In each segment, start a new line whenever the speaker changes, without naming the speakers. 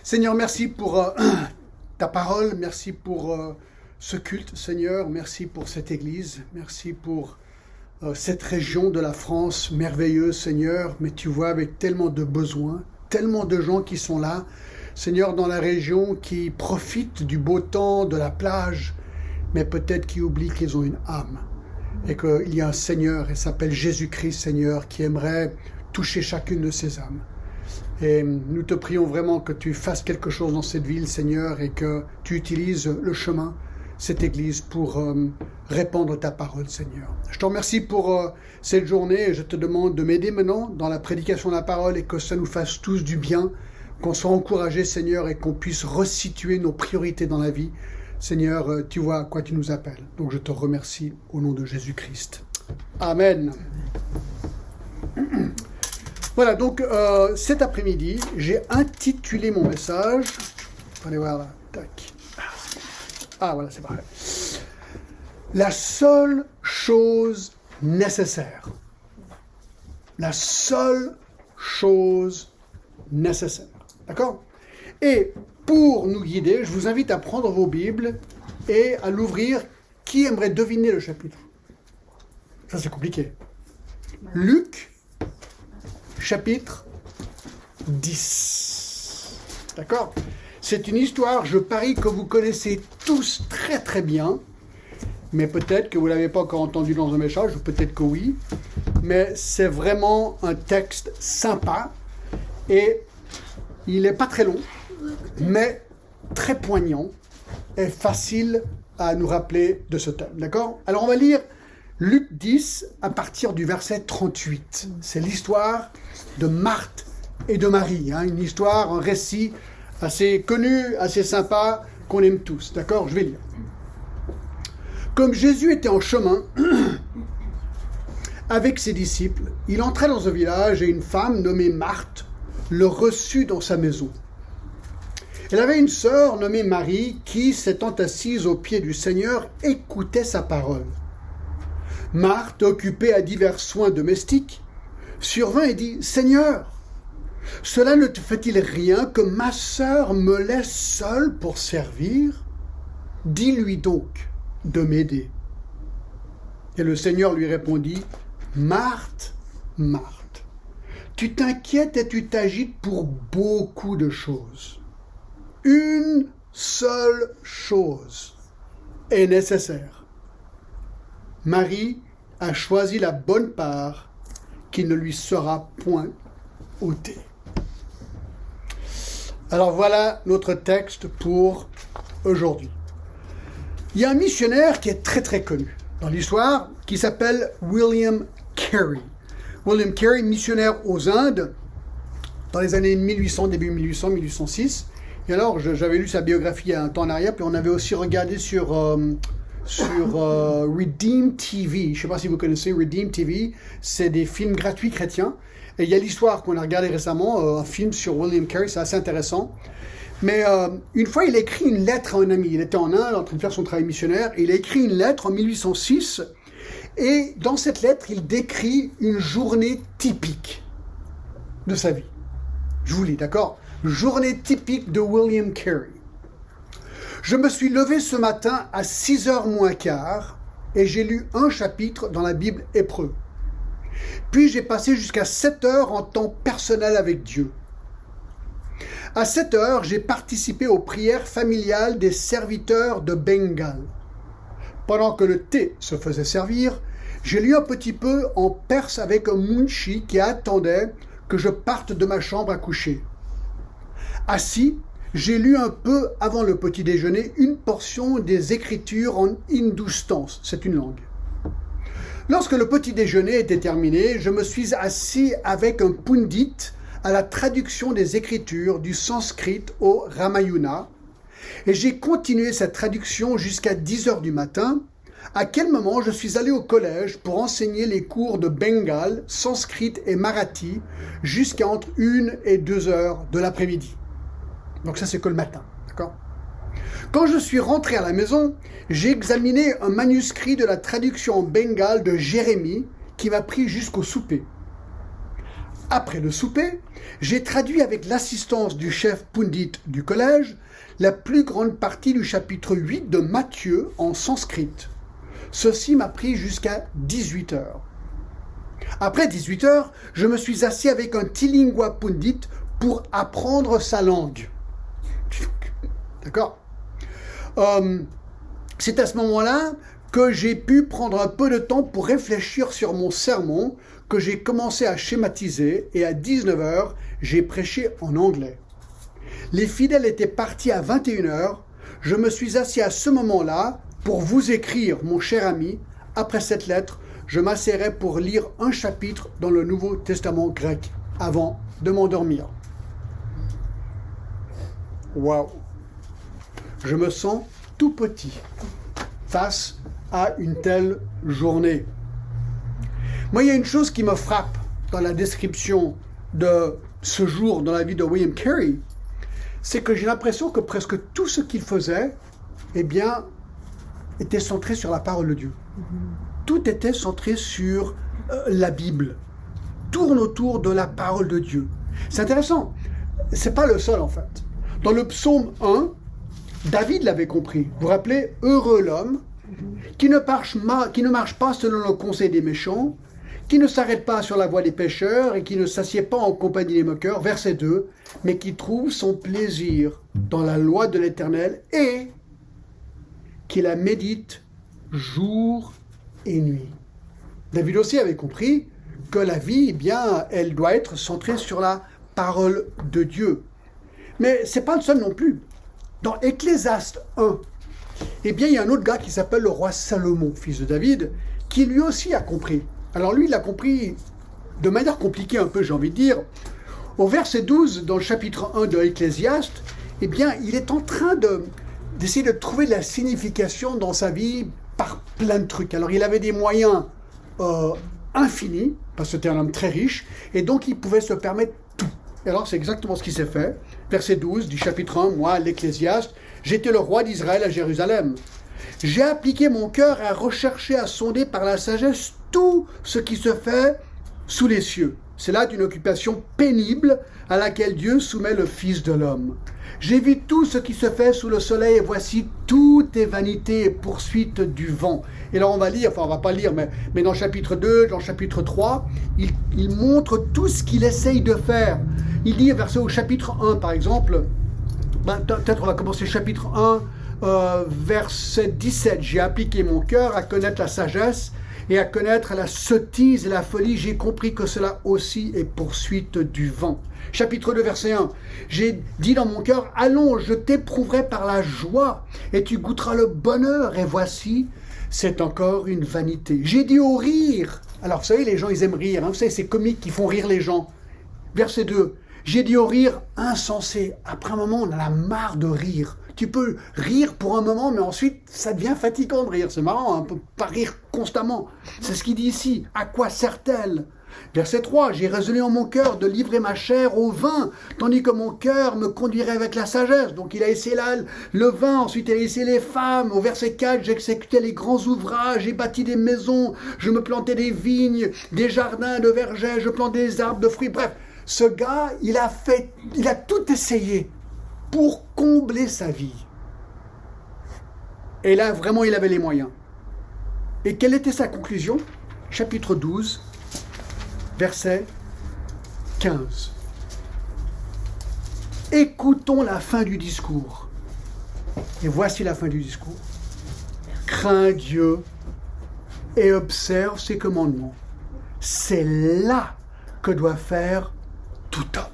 Seigneur, merci pour ta parole, merci pour ce culte, Seigneur, merci pour cette église, merci pour cette région de la France merveilleuse, Seigneur, mais tu vois avec tellement de besoins, tellement de gens qui sont là, Seigneur, dans la région, qui profitent du beau temps, de la plage, mais peut-être qui oublient qu'ils ont une âme, et qu'il y a un Seigneur, et s'appelle Jésus-Christ, Seigneur, qui aimerait toucher chacune de ces âmes. Et nous te prions vraiment que tu fasses quelque chose dans cette ville, Seigneur, et que tu utilises le chemin, cette église, pour répandre ta parole, Seigneur. Je te remercie pour cette journée et je te demande de m'aider maintenant dans la prédication de la parole et que ça nous fasse tous du bien, qu'on soit encouragés, Seigneur, et qu'on puisse resituer nos priorités dans la vie. Seigneur, tu vois à quoi tu nous appelles. Donc je te remercie au nom de Jésus-Christ. Amen. Voilà, donc cet après-midi, j'ai intitulé mon message. Allez voir là, tac. Ah voilà, c'est parfait. La seule chose nécessaire. La seule chose nécessaire. D'accord? Et pour nous guider, je vous invite à prendre vos Bibles et à l'ouvrir. Qui aimerait deviner le chapitre? Ça, c'est compliqué. Luc, chapitre 10. D'accord? C'est une histoire, je parie que vous connaissez tous très très bien, mais peut-être que vous ne l'avez pas encore entendu dans un message, ou peut-être que oui, mais c'est vraiment un texte sympa, et il n'est pas très long, mais très poignant, et facile à nous rappeler de ce thème. D'accord? Alors on va lire Luc 10 à partir du verset 38. C'est l'histoire de Marthe et de Marie, une histoire, un récit assez connu, assez sympa, qu'on aime tous. D'accord? Je vais lire. Comme Jésus était en chemin avec ses disciples, il entrait dans un village et une femme nommée Marthe le reçut dans sa maison. Elle avait une sœur nommée Marie qui, s'étant assise aux pieds du Seigneur, écoutait sa parole. Marthe, occupée à divers soins domestiques, survint et dit « Seigneur, cela ne te fait-il rien que ma sœur me laisse seule pour servir? Dis-lui donc de m'aider. » Et le Seigneur lui répondit « Marthe, Marthe, tu t'inquiètes et tu t'agites pour beaucoup de choses. Une seule chose est nécessaire. Marie a choisi la bonne part qui ne lui sera point ôtée. » Alors voilà notre texte pour aujourd'hui. Il y a un missionnaire qui est très très connu dans l'histoire qui s'appelle William Carey. William Carey, missionnaire aux Indes dans les années 1800, début 1800, 1806. Et alors j'avais lu sa biographie il y a un temps en arrière, puis on avait aussi regardé sur Redeem TV. Je ne sais pas si vous connaissez Redeem TV. C'est des films gratuits chrétiens. Et il y a l'histoire qu'on a regardé récemment, un film sur William Carey, c'est assez intéressant. Mais une fois, il a écrit une lettre à un ami. Il était en Inde en train de faire son travail missionnaire. Et il a écrit une lettre en 1806. Et dans cette lettre, il décrit une journée typique de sa vie. Je vous lis, d'accord? Journée typique de William Carey. Je me suis levé ce matin à 6h moins quart et j'ai lu un chapitre dans la Bible hébreu. Puis j'ai passé jusqu'à 7h en temps personnel avec Dieu. À 7h, j'ai participé aux prières familiales des serviteurs de Bengale. Pendant que le thé se faisait servir, j'ai lu un petit peu en perse avec un munshi qui attendait que je parte de ma chambre à coucher. Assis, j'ai lu un peu avant le petit déjeuner une portion des Écritures en hindoustan, c'est une langue. Lorsque le petit déjeuner était terminé, je me suis assis avec un pundit à la traduction des Écritures du sanskrit au Ramayana et j'ai continué cette traduction jusqu'à 10h du matin, à quel moment je suis allé au collège pour enseigner les cours de Bengale, sanskrit et marathi jusqu'à entre 1 et 2h de l'après-midi. Donc ça, c'est que le matin, d'accord? Quand je suis rentré à la maison, j'ai examiné un manuscrit de la traduction en bengale de Jérémie qui m'a pris jusqu'au souper. Après le souper, j'ai traduit avec l'assistance du chef pundit du collège la plus grande partie du chapitre 8 de Matthieu en sanskrit. Ceci m'a pris jusqu'à 18 heures. Après 18 heures, je me suis assis avec un Tilingua pundit pour apprendre sa langue. D'accord. C'est à ce moment-là que j'ai pu prendre un peu de temps pour réfléchir sur mon sermon, que j'ai commencé à schématiser, et à 19 heures, j'ai prêché en anglais. Les fidèles étaient partis à 21 heures. Je me suis assis à ce moment-là pour vous écrire, mon cher ami. Après cette lettre, je m'asserai pour lire un chapitre dans le Nouveau Testament grec avant de m'endormir. Waouh! Je me sens tout petit face à une telle journée. Moi, il y a une chose qui me frappe dans la description de ce jour dans la vie de William Carey, c'est que j'ai l'impression que presque tout ce qu'il faisait, eh bien, était centré sur la parole de Dieu. Tout était centré sur la Bible, tourne autour de la parole de Dieu. C'est intéressant. C'est pas le seul, en fait. Dans le psaume 1, David l'avait compris. Vous vous rappelez, heureux l'homme qui ne marche pas selon le conseil des méchants, qui ne s'arrête pas sur la voie des pécheurs et qui ne s'assied pas en compagnie des moqueurs, verset 2, mais qui trouve son plaisir dans la loi de l'Éternel et qui la médite jour et nuit. David aussi avait compris que la vie, eh bien, elle doit être centrée sur la parole de Dieu. Mais ce n'est pas le seul non plus. Dans Ecclésiaste 1, eh bien, il y a un autre gars qui s'appelle le roi Salomon, fils de David, qui lui aussi a compris. Alors lui, il a compris de manière compliquée un peu, j'ai envie de dire. Au verset 12, dans le chapitre 1 de Ecclésiaste, eh bien, il est en train d'essayer de trouver de la signification dans sa vie par plein de trucs. Alors, il avait des moyens infinis, parce que c'était un homme très riche, et donc il pouvait se permettre tout. Et alors, c'est exactement ce qui s'est fait. Verset 12 du chapitre 1, moi, l'Ecclésiaste, j'étais le roi d'Israël à Jérusalem. J'ai appliqué mon cœur à rechercher, à sonder par la sagesse tout ce qui se fait sous les cieux. C'est là une occupation pénible à laquelle Dieu soumet le Fils de l'homme. J'ai vu tout ce qui se fait sous le soleil et voici tout est vanité et poursuite du vent. Et là on va lire, enfin on va pas lire, mais dans le chapitre 2, dans le chapitre 3, il montre tout ce qu'il essaye de faire. Il dit, verset au chapitre 1 par exemple, peut-être on va commencer le chapitre 1, verset 17. J'ai appliqué mon cœur à connaître la sagesse et à connaître la sottise et la folie. J'ai compris que cela aussi est poursuite du vent. Chapitre 2, verset 1. J'ai dit dans mon cœur, allons, je t'éprouverai par la joie et tu goûteras le bonheur. Et voici, c'est encore une vanité. J'ai dit au rire. Alors vous savez, les gens, ils aiment rire. Hein. Vous savez, ces comiques qui font rire les gens. Verset 2. J'ai dit au rire insensé. Après un moment, on en a marre de rire. Tu peux rire pour un moment, mais ensuite, ça devient fatigant de rire. C'est marrant, on ne peut pas rire constamment. C'est ce qu'il dit ici. À quoi sert-elle? Verset 3. J'ai résolu en mon cœur de livrer ma chair au vin, tandis que mon cœur me conduirait avec la sagesse. Donc il a essayé là le vin, ensuite il a essayé les femmes. Au verset 4, j'exécutais les grands ouvrages, j'ai bâti des maisons, je me plantais des vignes, des jardins de vergers, je plantais des arbres de fruits. Bref, ce gars, il a tout essayé pour combler sa vie. Et là, vraiment, il avait les moyens. Et quelle était sa conclusion? Chapitre 12, verset 15. Écoutons la fin du discours. Et voici la fin du discours. Crains Dieu et observe ses commandements. C'est là que doit faire tout homme.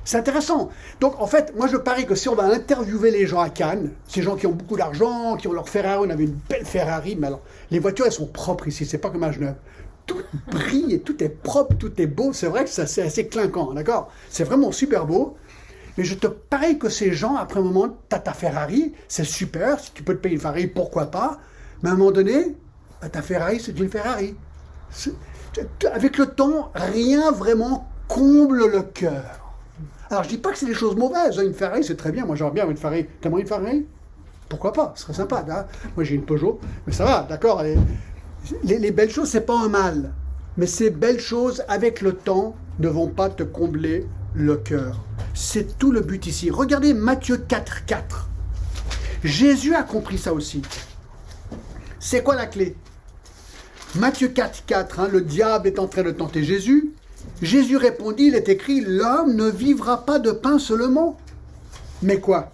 C'est intéressant. Donc, en fait, moi, je parie que si on va interviewer les gens à Cannes, ces gens qui ont beaucoup d'argent, qui ont leur Ferrari, on avait une belle Ferrari, mais alors, les voitures, elles sont propres ici, c'est pas comme à Genève. Tout brille et tout est propre, tout est beau. C'est vrai que c'est assez clinquant, d'accord? C'est vraiment super beau. Mais je te parie que ces gens, après un moment, t'as ta Ferrari, c'est super, si tu peux te payer une Ferrari, pourquoi pas? Mais à un moment donné, ta Ferrari, c'est une Ferrari. Avec le temps, rien vraiment comble le cœur. Alors, je dis pas que c'est des choses mauvaises. Une Ferrari, c'est très bien. Moi, j'aimerais bien avoir une Ferrari. T'aimerais une Ferrari? Pourquoi pas? Ce serait sympa. Hein? Moi, j'ai une Peugeot. Mais ça va, d'accord. Les belles choses, c'est pas un mal. Mais ces belles choses, avec le temps, ne vont pas te combler le cœur. C'est tout le but ici. Regardez Matthieu 4, 4. Jésus a compris ça aussi. C'est quoi la clé? Matthieu 4, 4, le diable est en train de tenter Jésus. Jésus répondit, il est écrit, l'homme ne vivra pas de pain seulement. Mais quoi?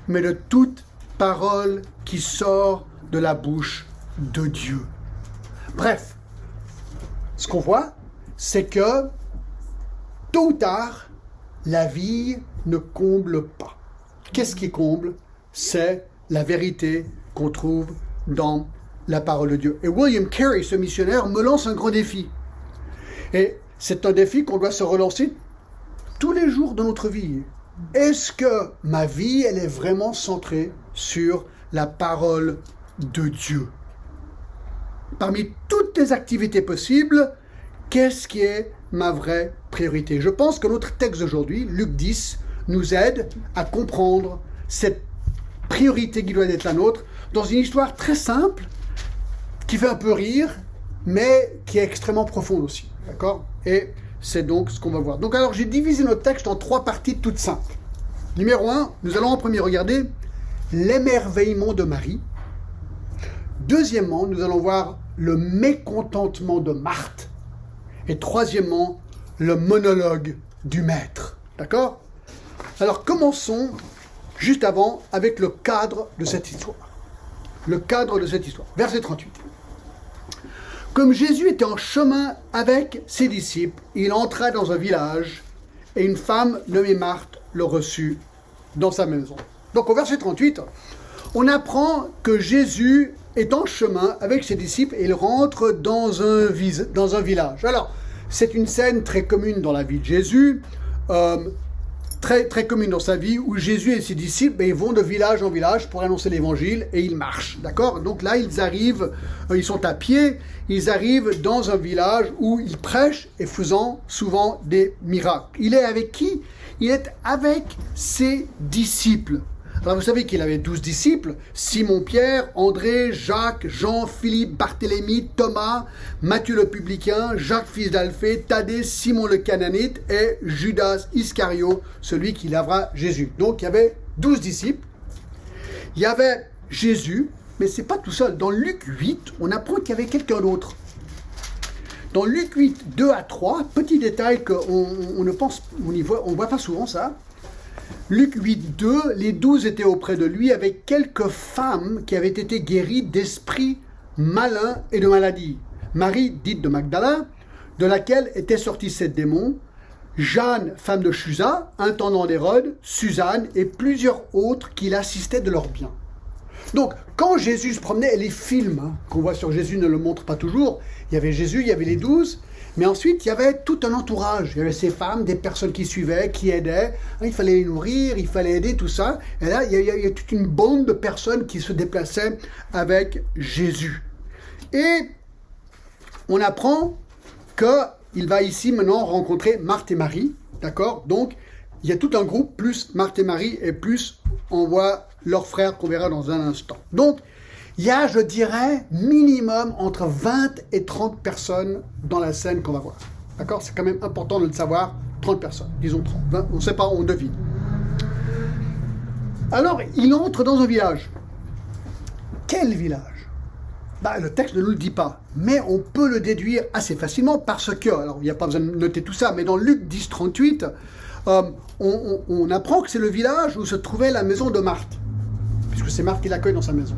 Mais de toute parole qui sort de la bouche de Dieu. Bref, ce qu'on voit, c'est que tôt ou tard, la vie ne comble pas. Qu'est-ce qui comble? C'est la vérité qu'on trouve dans la parole de Dieu. Et William Carey, ce missionnaire, me lance un grand défi. Et c'est un défi qu'on doit se relancer tous les jours de notre vie. Est-ce que ma vie, elle est vraiment centrée sur la parole de Dieu? Parmi toutes les activités possibles, qu'est-ce qui est ma vraie priorité? Je pense que notre texte d'aujourd'hui, Luc 10, nous aide à comprendre cette priorité qui doit être la nôtre dans une histoire très simple, qui fait un peu rire, mais qui est extrêmement profonde aussi. D'accord? Et c'est donc ce qu'on va voir. Donc alors, j'ai divisé notre texte en 3 parties toutes simples. Numéro 1, nous allons en premier regarder l'émerveillement de Marie. Deuxièmement, nous allons voir le mécontentement de Marthe. Et troisièmement, le monologue du maître. D'accord? Alors commençons juste avant avec le cadre de cette histoire. Le cadre de cette histoire. Verset 38. Comme Jésus était en chemin avec ses disciples, il entra dans un village et une femme nommée Marthe le reçut dans sa maison. Donc au verset 38, on apprend que Jésus est en chemin avec ses disciples et il rentre dans un village. Alors, c'est une scène très commune dans la vie de Jésus, très, très commune dans sa vie, où Jésus et ses disciples, ils vont de village en village pour annoncer l'évangile et ils marchent, d'accord? Donc là, ils arrivent, ils sont à pied, ils arrivent dans un village où ils prêchent et faisant souvent des miracles. Il est avec qui? Il est avec ses disciples. Alors vous savez qu'il avait 12 disciples, Simon-Pierre, André, Jacques, Jean, Philippe, Barthélemy, Thomas, Matthieu le publicain, Jacques fils d'Alphée, Thaddée, Simon le Cananite et Judas Iscario, celui qui lavera Jésus. Donc il y avait 12 disciples, il y avait Jésus, mais c'est pas tout seul. Dans Luc 8, on apprend qu'il y avait quelqu'un d'autre. Dans Luc 8, 2 à 3, petit détail qu'on ne pense, on voit pas souvent ça. Luc 8, 2, les 12 étaient auprès de lui avec quelques femmes qui avaient été guéries d'esprits malins et de maladies. Marie, dite de Magdala, de laquelle étaient sortis 7 démons, Jeanne, femme de Chusa, intendant d'Hérode, Suzanne et plusieurs autres qui l'assistaient de leurs biens. Donc, quand Jésus se promenait, et les films qu'on voit sur Jésus ne le montrent pas toujours, il y avait Jésus, il y avait les 12, mais ensuite, il y avait tout un entourage. Il y avait ces femmes, des personnes qui suivaient, qui aidaient. Il fallait les nourrir, il fallait aider, tout ça. Et là, il y a toute une bande de personnes qui se déplaçaient avec Jésus. Et on apprend qu'il va ici maintenant rencontrer Marthe et Marie. D'accord? Donc, il y a tout un groupe, plus Marthe et Marie, et plus on voit leur frère qu'on verra dans un instant. Donc, il y a, je dirais, minimum entre 20 et 30 personnes dans la scène qu'on va voir. D'accord? C'est quand même important de le savoir. 30 personnes, disons 30. 20, on ne sait pas, on devine. Alors, il entre dans un village. Quel village? Le texte ne nous le dit pas, mais on peut le déduire assez facilement parce que, alors il n'y a pas besoin de noter tout ça, mais dans Luc 10, 38, on apprend que c'est le village où se trouvait la maison de Marthe, puisque c'est Marthe qui l'accueille dans sa maison.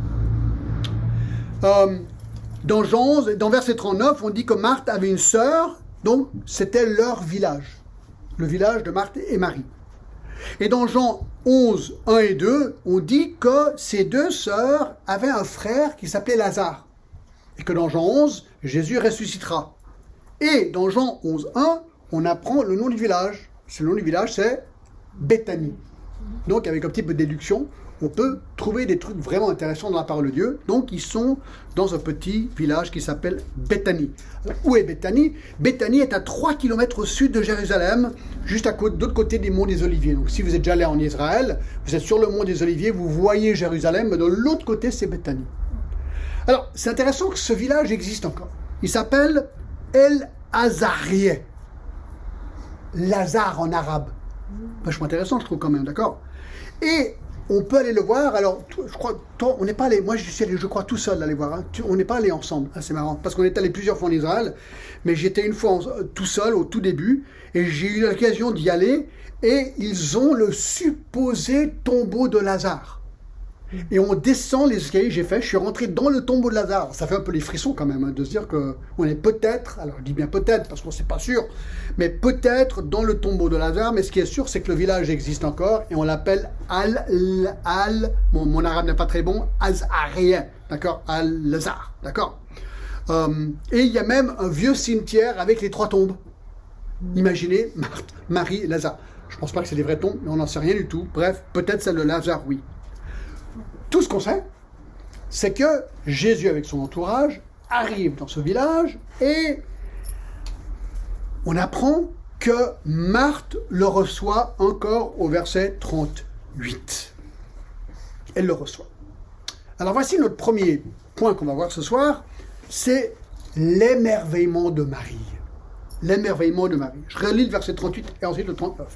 Dans Jean 11, dans verset 39, on dit que Marthe avait une sœur, donc c'était leur village, le village de Marthe et Marie. Et dans Jean 11, 1 et 2, on dit que ces deux sœurs avaient un frère qui s'appelait Lazare, et que dans Jean 11, Jésus ressuscitera. Et dans Jean 11, 1, on apprend le nom du village. Le nom du village, c'est Béthanie. Donc, avec un petit peu de déduction, on peut trouver des trucs vraiment intéressants dans la parole de Dieu. Donc, ils sont dans un petit village qui s'appelle Béthanie. Alors, où est Béthanie? Béthanie est à 3 km au sud de Jérusalem, juste de l'autre côté des monts des Oliviers. Donc, si vous êtes déjà allé en Israël, vous êtes sur le mont des Oliviers, vous voyez Jérusalem, mais de l'autre côté, c'est Béthanie. Alors, c'est intéressant que ce village existe encore. Il s'appelle El Azarieh. Lazare en arabe. Vachement intéressant, je trouve quand même, d'accord? Et on peut aller le voir. Alors, je crois, toi, on n'est pas allé. Moi, je suis allé, je crois, tout seul aller voir. Hein. On n'est pas allé ensemble. Ah, c'est marrant, parce qu'on est allé plusieurs fois en Israël, mais j'étais une fois tout seul au tout début, et j'ai eu l'occasion d'y aller. Et ils ont le supposé tombeau de Lazare. Et on descend les escaliers, je suis rentré dans le tombeau de Lazare. Ça fait un peu les frissons quand même, hein, de se dire qu'on est peut-être, alors je dis bien peut-être parce qu'on ne sait pas sûr, mais peut-être dans le tombeau de Lazare. Mais ce qui est sûr, c'est que le village existe encore et on l'appelle mon arabe n'est pas très bon, Azarien, d'accord, Al-Lazare, d'accord. Et il y a même un vieux cimetière avec les 3 tombes. Imaginez, Marthe, Marie, Lazare. Je ne pense pas que c'est des vrais tombes, mais on n'en sait rien du tout. Bref, peut-être celle de Lazare, oui. Tout ce qu'on sait, c'est que Jésus, avec son entourage, arrive dans ce village et on apprend que Marthe le reçoit encore au verset 38. Elle le reçoit. Alors voici notre premier point qu'on va voir ce soir, c'est l'émerveillement de Marie. L'émerveillement de Marie. Je relis le verset 38 et ensuite le 39.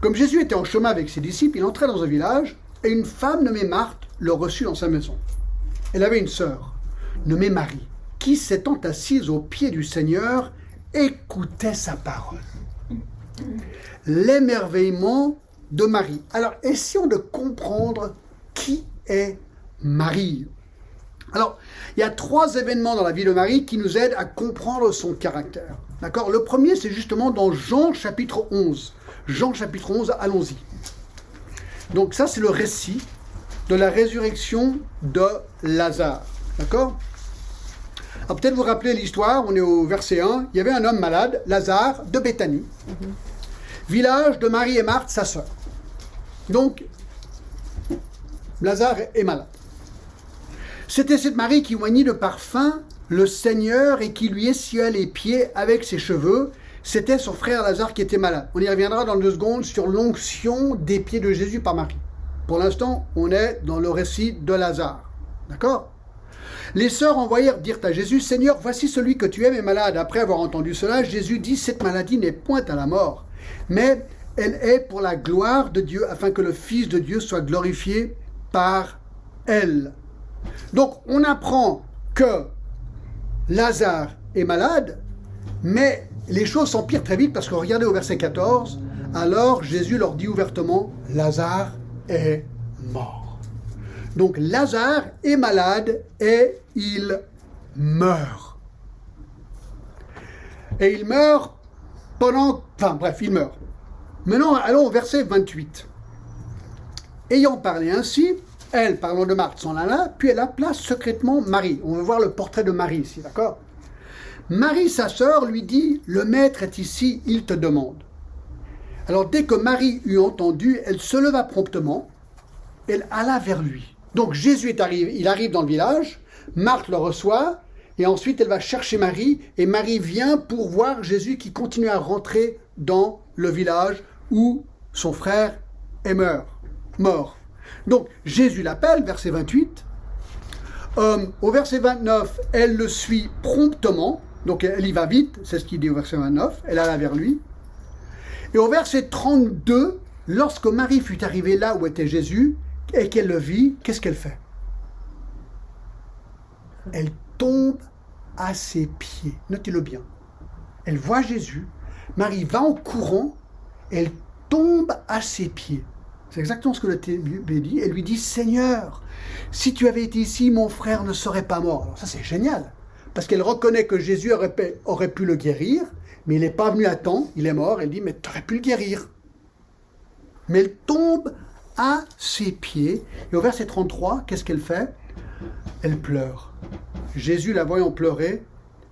Comme Jésus était en chemin avec ses disciples, il entrait dans un village et une femme nommée Marthe le reçut dans sa maison. Elle avait une sœur nommée Marie qui, s'étant assise aux pieds du Seigneur, écoutait sa parole. L'émerveillement de Marie. Alors, essayons de comprendre qui est Marie. Alors, il y a 3 événements dans la vie de Marie qui nous aident à comprendre son caractère. D'accord? Le premier, c'est justement dans Jean chapitre 11. Jean chapitre 11, allons-y. Donc ça, c'est le récit de la résurrection de Lazare. D'accord? Alors peut-être vous rappelez l'histoire, on est au verset 1. Il y avait un homme malade, Lazare, de Béthanie, village de Marie et Marthe, sa sœur. Donc, Lazare est malade. C'était cette Marie qui oignit de parfum le Seigneur et qui lui essuya les pieds avec ses cheveux. C'était son frère Lazare qui était malade. On y reviendra dans 2 secondes sur l'onction des pieds de Jésus par Marie. Pour l'instant, on est dans le récit de Lazare. D'accord? Les sœurs dirent à Jésus, « Seigneur, voici celui que tu aimes est malade. » Après avoir entendu cela, Jésus dit, « Cette maladie n'est point à la mort, mais elle est pour la gloire de Dieu, afin que le Fils de Dieu soit glorifié par elle. » Donc, on apprend que Lazare est malade, mais les choses s'empirent très vite parce que regardez au verset 14, alors Jésus leur dit ouvertement, Lazare est mort. Donc Lazare est malade et il meurt. Et il meurt il meurt. Maintenant, allons au verset 28. Ayant parlé ainsi, elle, parlant de Marthe, s'en alla, puis elle appela secrètement Marie. On veut voir le portrait de Marie ici, d'accord? Marie, sa sœur, lui dit, « Le maître est ici, il te demande. » Alors, dès que Marie eut entendu, elle se leva promptement, elle alla vers lui. Donc, Jésus il arrive dans le village, Marthe le reçoit, et ensuite elle va chercher Marie, et Marie vient pour voir Jésus qui continue à rentrer dans le village où son frère est mort. Donc, Jésus l'appelle, verset 28. Au verset 29, elle le suit promptement, donc elle y va vite, c'est ce qu'il dit au verset 29, elle alla vers lui. Et au verset 32, lorsque Marie fut arrivée là où était Jésus, et qu'elle le vit, qu'est-ce qu'elle fait? Elle tombe à ses pieds. Notez-le bien. Elle voit Jésus, Marie va en courant, elle tombe à ses pieds. C'est exactement ce que le texte dit. Elle lui dit, « Seigneur, si tu avais été ici, mon frère ne serait pas mort. » Alors ça, c'est génial, parce qu'elle reconnaît que Jésus aurait pu le guérir, mais il n'est pas venu à temps, il est mort. Elle dit, « Mais tu aurais pu le guérir. » Mais elle tombe à ses pieds. Et au verset 33, qu'est-ce qu'elle fait? Elle pleure. Jésus, la voyant pleurer,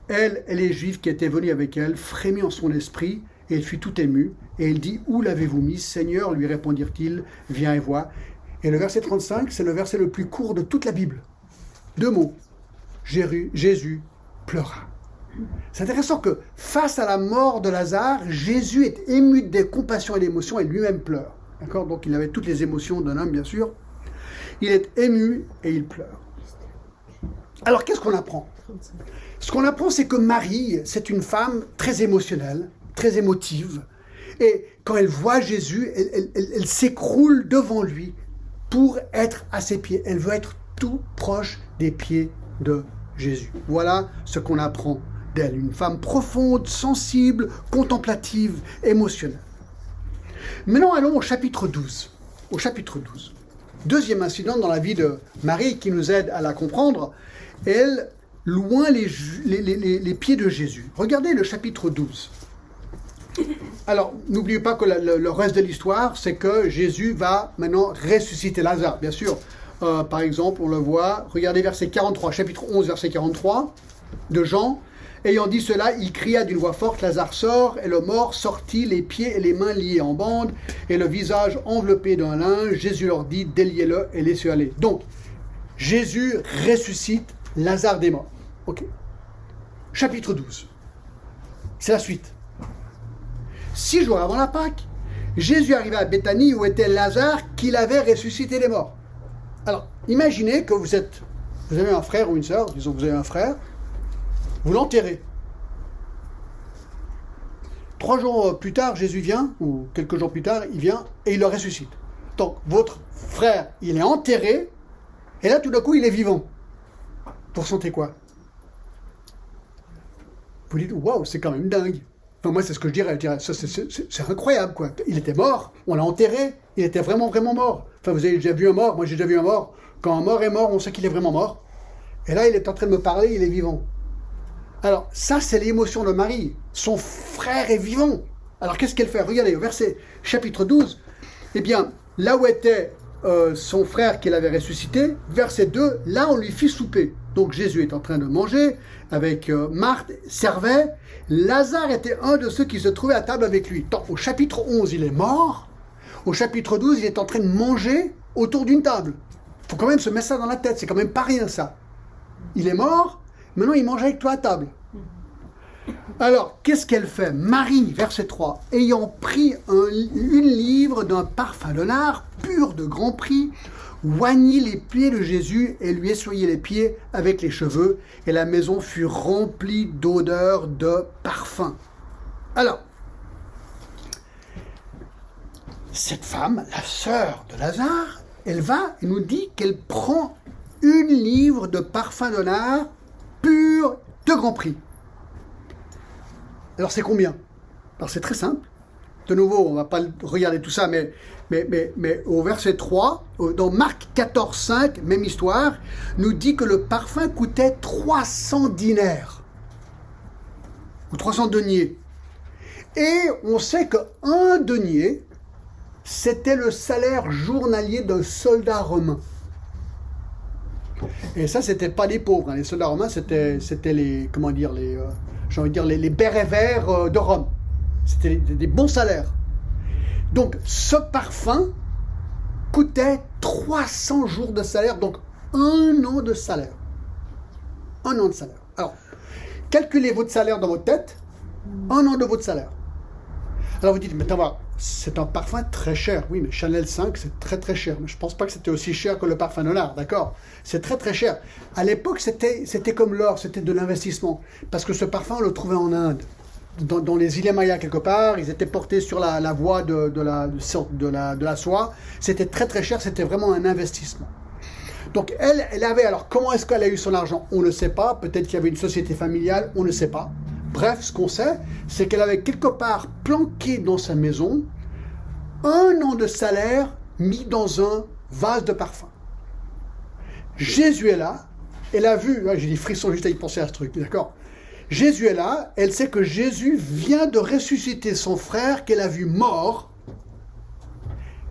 elle et les Juifs qui étaient venus avec elle, frémit en son esprit, et elle fut tout émue. Et elle dit, « Où l'avez-vous mis, Seigneur ?» lui répondirent-ils, « Viens et vois. » Et le verset 35, c'est le verset le plus court de toute la Bible. 2 mots. Jésus pleura. C'est intéressant que face à la mort de Lazare, Jésus est ému de compassion et d'émotion et lui-même pleure. D'accord? Donc il avait toutes les émotions d'un homme, bien sûr. Il est ému et il pleure. Alors qu'est-ce qu'on apprend? Ce qu'on apprend, c'est que Marie, c'est une femme très émotionnelle, très émotive. Et quand elle voit Jésus, elle s'écroule devant lui pour être à ses pieds. Elle veut être tout proche des pieds de Jésus. Voilà ce qu'on apprend d'elle. Une femme profonde, sensible, contemplative, émotionnelle. Maintenant, allons au chapitre 12. Au chapitre 12. Deuxième incident dans la vie de Marie qui nous aide à la comprendre. Elle loin les pieds de Jésus. Regardez le chapitre 12. Alors, n'oubliez pas que le reste de l'histoire, c'est que Jésus va maintenant ressusciter Lazare, bien sûr. Par exemple, on le voit, regardez verset 43, chapitre 11, verset 43 de Jean. Ayant dit cela, il cria d'une voix forte, Lazare sort, et le mort sortit, les pieds et les mains liés en bande, et le visage enveloppé d'un linge. Jésus leur dit, déliez-le et laissez-le aller. Donc, Jésus ressuscite Lazare des morts. Ok. Chapitre 12. C'est la suite. 6 jours avant la Pâque, Jésus arriva à Béthanie où était Lazare qu'il avait ressuscité des morts. Alors, imaginez que vous avez un frère ou une sœur, disons que vous avez un frère, vous l'enterrez. 3 jours plus tard, Jésus vient, ou quelques jours plus tard, il vient et il le ressuscite. Donc, votre frère, il est enterré, et là, tout d'un coup, il est vivant. Vous ressentez quoi? Vous dites, waouh, c'est quand même dingue. Enfin, moi, c'est ce que je dirais. C'est incroyable, quoi. Il était mort, on l'a enterré, il était vraiment, vraiment mort. Enfin, vous avez déjà vu un mort, moi j'ai déjà vu un mort. Quand un mort est mort, on sait qu'il est vraiment mort. Et là, il est en train de me parler, il est vivant. Alors, ça, c'est l'émotion de Marie. Son frère est vivant. Alors, qu'est-ce qu'elle fait? Regardez, au verset chapitre 12. Eh bien, là où était son frère qu'il avait ressuscité, verset 2, là, on lui fit souper. Donc, Jésus est en train de manger avec Marthe, servait. Lazare était un de ceux qui se trouvaient à table avec lui. Donc, au chapitre 11, il est mort. Au chapitre 12, il est en train de manger autour d'une table. Il faut quand même se mettre ça dans la tête. C'est quand même pas rien, ça. Il est mort. Maintenant, il mange avec toi à table. Alors, qu'est-ce qu'elle fait? Marie, verset 3, ayant pris une livre d'un parfum de nard pur de grand prix, oignit les pieds de Jésus et lui essuyait les pieds avec les cheveux, et la maison fut remplie d'odeurs de parfum. Alors, cette femme, la sœur de Lazare, elle nous dit qu'elle prend une livre de parfum de nard pur de grand prix. Alors c'est combien? Alors c'est très simple. De nouveau, on ne va pas regarder tout ça, mais au verset 3, dans Marc 14, 5, même histoire, nous dit que le parfum coûtait 300 dinars, ou 300 deniers. Et on sait qu'un denier, c'était le salaire journalier d'un soldat romain. Et ça, c'était pas les pauvres. Hein. Les soldats romains, c'était les, comment dire, les bérets verts de Rome. C'était des bons salaires. Donc, ce parfum coûtait 300 jours de salaire, donc 1 an de salaire. 1 an de salaire. Alors, calculez votre salaire dans votre tête, 1 an de votre salaire. Alors vous dites, mais attends, c'est un parfum très cher. Oui, mais Chanel 5, c'est très très cher. Mais je ne pense pas que c'était aussi cher que le parfum de nard, d'accord? C'est très très cher. À l'époque, c'était comme l'or, c'était de l'investissement. Parce que ce parfum, on le trouvait en Inde. Dans les îles Maya quelque part, ils étaient portés sur la voie de la soie. C'était très très cher, c'était vraiment un investissement. Donc elle avait, alors comment est-ce qu'elle a eu son argent? On ne sait pas, peut-être qu'il y avait une société familiale, on ne sait pas. Bref, ce qu'on sait, c'est qu'elle avait quelque part planqué dans sa maison 1 an de salaire mis dans un vase de parfum. Jésus est là, elle a vu, j'ai des frissons juste à y penser à ce truc, d'accord? Jésus est là, elle sait que Jésus vient de ressusciter son frère qu'elle a vu mort.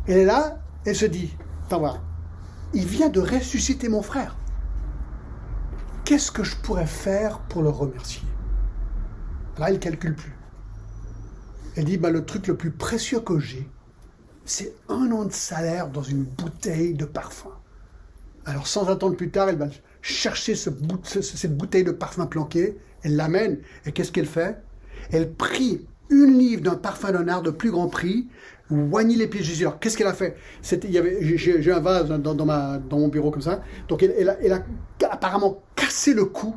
Elle est là, elle se dit, attends voir, il vient de ressusciter mon frère. Qu'est-ce que je pourrais faire pour le remercier? Là, elle ne calcule plus. Elle dit, le truc le plus précieux que j'ai, c'est 1 an de salaire dans une bouteille de parfum. Alors, sans attendre plus tard, elle va chercher cette bouteille de parfum planquée, elle l'amène, et qu'est-ce qu'elle fait? Elle prit une livre d'un parfum de nard de plus grand prix, oignit les pieds de Jésus. Alors, qu'est-ce qu'elle a fait? J'ai un vase dans mon bureau comme ça, donc elle a apparemment cassé le cou.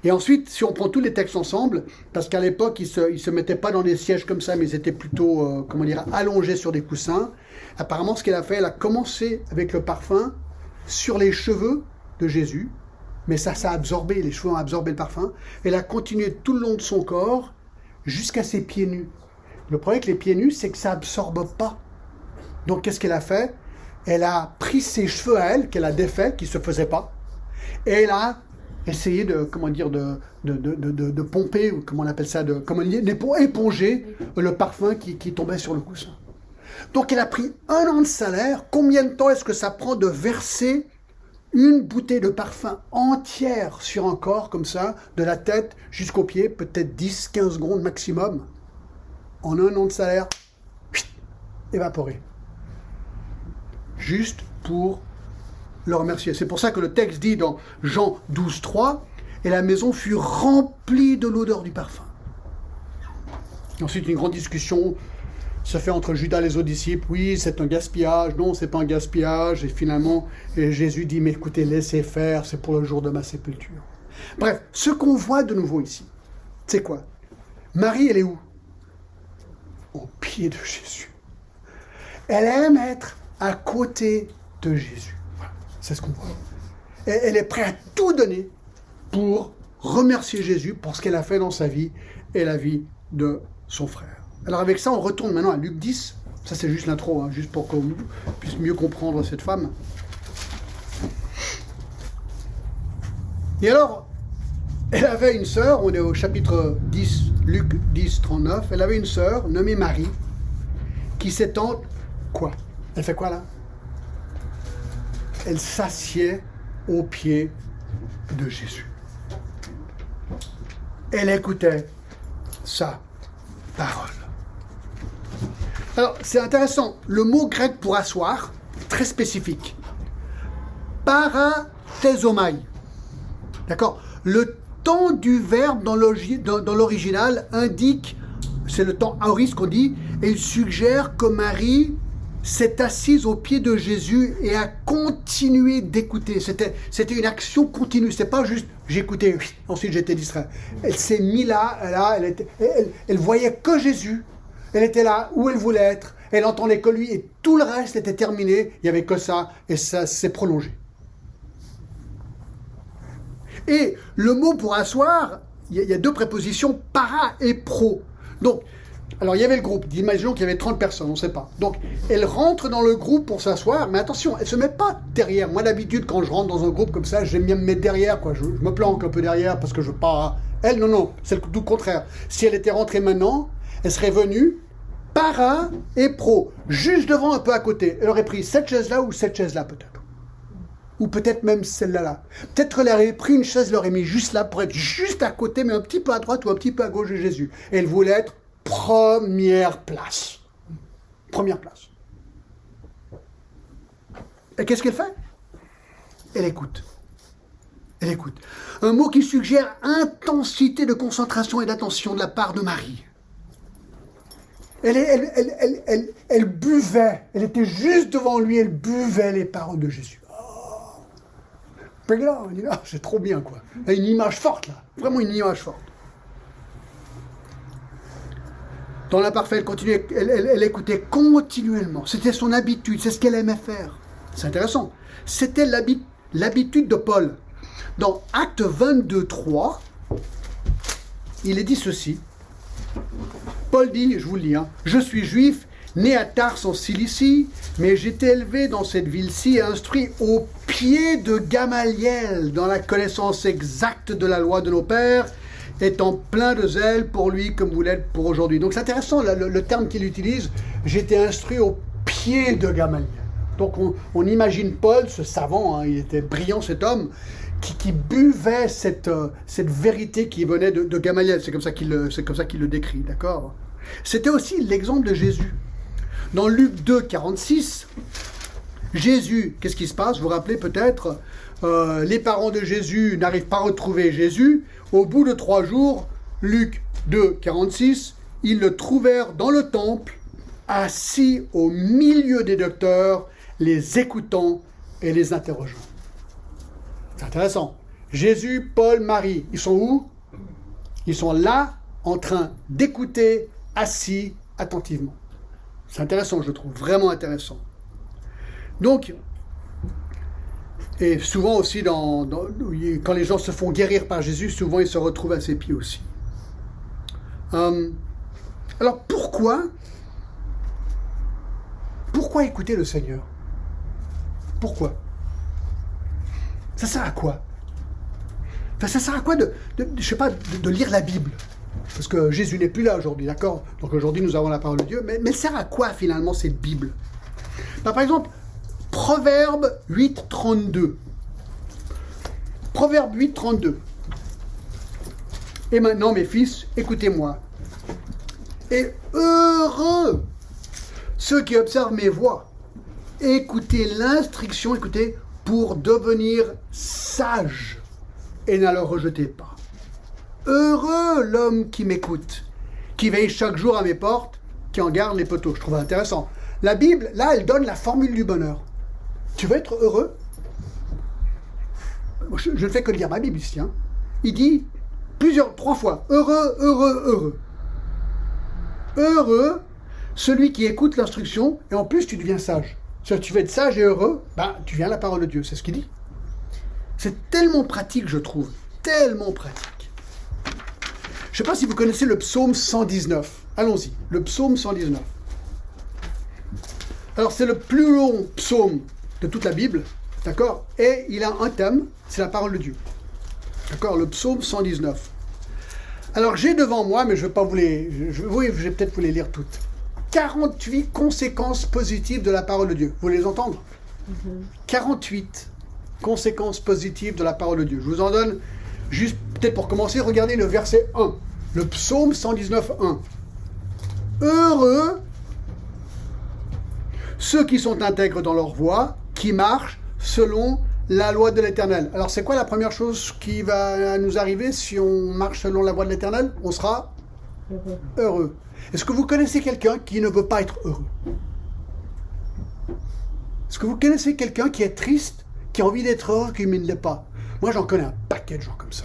Et ensuite, si on prend tous les textes ensemble, parce qu'à l'époque, ils se mettaient pas dans des sièges comme ça, mais ils étaient plutôt, allongés sur des coussins. Apparemment, ce qu'elle a fait, elle a commencé avec le parfum sur les cheveux de Jésus, mais ça a absorbé, les cheveux ont absorbé le parfum. Elle a continué tout le long de son corps, jusqu'à ses pieds nus. Le problème avec les pieds nus, c'est que ça absorbe pas. Donc, qu'est-ce qu'elle a fait? Elle a pris ses cheveux à elle, qu'elle a défaits, qui se faisaient pas, et elle a essayé de pomper, ou comment on appelle ça, éponger le parfum qui tombait sur le coussin. Donc elle a pris 1 an de salaire. Combien de temps est-ce que ça prend de verser une bouteille de parfum entière sur un corps comme ça, de la tête jusqu'aux pieds, peut-être 10-15 secondes maximum, en 1 an de salaire, évaporé. Juste pour le remercier. C'est pour ça que le texte dit dans Jean 12:3, et la maison fut remplie de l'odeur du parfum. Ensuite, une grande discussion se fait entre Judas et les autres disciples. Oui, c'est un gaspillage. Non, c'est pas un gaspillage. Et finalement, Jésus dit, mais écoutez, laissez faire, c'est pour le jour de ma sépulture. Bref, ce qu'on voit de nouveau ici, c'est quoi? Marie, elle est où? Au pied de Jésus. Elle aime être à côté de Jésus. Voilà, c'est ce qu'on voit. Et elle est prête à tout donner pour remercier Jésus pour ce qu'elle a fait dans sa vie et la vie de son frère. Alors avec ça, on retourne maintenant à Luc 10. Ça, c'est juste l'intro, hein, juste pour qu'on puisse mieux comprendre cette femme. Et alors, elle avait une sœur, on est au chapitre 10, Luc 10, 39, elle avait une sœur nommée Marie, qui s'étend, quoi? Elle fait quoi là? Elle s'assied aux pieds de Jésus. Elle écoutait sa parole. Alors, c'est intéressant. Le mot grec pour asseoir, très spécifique. Parathésomai. D'accord? Le temps du verbe dans l'original indique, c'est le temps aoriste qu'on dit, et il suggère que Marie s'est assise aux pieds de Jésus et a continué d'écouter. C'était une action continue. C'était pas juste j'écoutais, ensuite j'étais distrait. Elle s'est mise là, elle voyait que Jésus. Elle était là où elle voulait être. Elle entendait que lui et tout le reste était terminé. Il n'y avait que ça et ça s'est prolongé. Et le mot pour asseoir, il y a 2 prépositions, para et pro. Donc, alors il y avait le groupe, imaginons qu'il y avait 30 personnes, on ne sait pas. Donc, elle rentre dans le groupe pour s'asseoir, mais attention, elle ne se met pas derrière. Moi, d'habitude, quand je rentre dans un groupe comme ça, j'aime bien me mettre derrière, quoi. Je me planque un peu derrière parce que je veux pas... Elle, non, c'est tout le contraire. Si elle était rentrée maintenant, elle serait venue, para et pro, juste devant, un peu à côté. Elle aurait pris cette chaise-là ou cette chaise-là, peut-être. Ou peut-être même celle-là. Peut-être elle aurait pris une chaise, elle l'aurait mis juste là pour être juste à côté, mais un petit peu à droite ou un petit peu à gauche de Jésus. Et elle voulait être première place. Première place. Et qu'est-ce qu'elle fait? Elle écoute. Elle écoute. Un mot qui suggère intensité de concentration et d'attention de la part de Marie. Elle buvait. Elle était juste devant lui, elle buvait les paroles de Jésus. C'est trop bien, quoi. Il y a une image forte, là. Vraiment une image forte. Dans l'imparfait, elle écoutait continuellement. C'était son habitude, c'est ce qu'elle aimait faire. C'est intéressant. C'était l'habitude de Paul. Dans Acte 22, 3, il est dit ceci. Paul dit, je vous le lis, je suis juif, né à Tars en Cilicie, mais j'étais élevé dans cette ville-ci et instruit au pied de Gamaliel, dans la connaissance exacte de la loi de nos pères, étant plein de zèle pour lui comme vous l'êtes pour aujourd'hui. Donc c'est intéressant, le terme qu'il utilise, j'étais instruit au pied de Gamaliel. Donc on imagine Paul, ce savant, il était brillant cet homme, qui buvait cette vérité qui venait de Gamaliel. C'est comme ça qu'il le décrit, d'accord? C'était aussi l'exemple de Jésus. Dans Luc 2, 46, Jésus, qu'est-ce qui se passe? Vous vous rappelez peut-être, les parents de Jésus n'arrivent pas à retrouver Jésus. Au bout de 3 jours, Luc 2, 46, ils le trouvèrent dans le temple, assis au milieu des docteurs, les écoutant et les interrogeant. C'est intéressant. Jésus, Paul, Marie, ils sont où? Ils sont là, en train d'écouter, assis attentivement. C'est intéressant, je trouve, vraiment intéressant. Donc, et souvent aussi, quand les gens se font guérir par Jésus, souvent ils se retrouvent à ses pieds aussi. Alors pourquoi écouter le Seigneur? Pourquoi? Ça sert à quoi? Enfin, ça sert à quoi de lire la Bible? Parce que Jésus n'est plus là aujourd'hui, d'accord? Donc aujourd'hui nous avons la parole de Dieu, mais elle sert à quoi finalement cette Bible? Par exemple, Proverbe 8, 32. Proverbe 8, 32. Et maintenant, mes fils, écoutez-moi. Et heureux ceux qui observent mes voies. Écoutez l'instruction, écoutez, pour devenir sages et ne le rejetez pas. Heureux l'homme qui m'écoute, qui veille chaque jour à mes portes, qui en garde les poteaux. Je trouve ça intéressant. La Bible, là, elle donne la formule du bonheur. Tu veux être heureux? Je ne fais que lire ma Bible ici. Hein. Il dit 3 fois, heureux, heureux, heureux. Heureux, celui qui écoute l'instruction, et en plus tu deviens sage. Si tu veux être sage et heureux, tu viens à la parole de Dieu, c'est ce qu'il dit. C'est tellement pratique, je trouve. Tellement pratique. Je ne sais pas si vous connaissez le psaume 119. Allons-y, le psaume 119. Alors c'est le plus long psaume de toute la Bible, d'accord? Et il a un thème, c'est la parole de Dieu. D'accord? Le psaume 119. Alors j'ai devant moi, mais je ne vais pas vous les... je vais peut-être vous les lire toutes. 48 conséquences positives de la parole de Dieu. Vous voulez les entendre? 48 conséquences positives de la parole de Dieu. Je vous en donne juste, peut-être pour commencer, regardez le verset 1. Le psaume 119, 1. Heureux ceux qui sont intègres dans leur voie, qui marchent selon la loi de l'Éternel. Alors c'est quoi la première chose qui va nous arriver si on marche selon la voie de l'Éternel? On sera heureux. Est-ce que vous connaissez quelqu'un qui ne veut pas être heureux? Est-ce que vous connaissez quelqu'un qui est triste, qui a envie d'être heureux, qui ne l'est pas? Moi j'en connais un paquet de gens comme ça.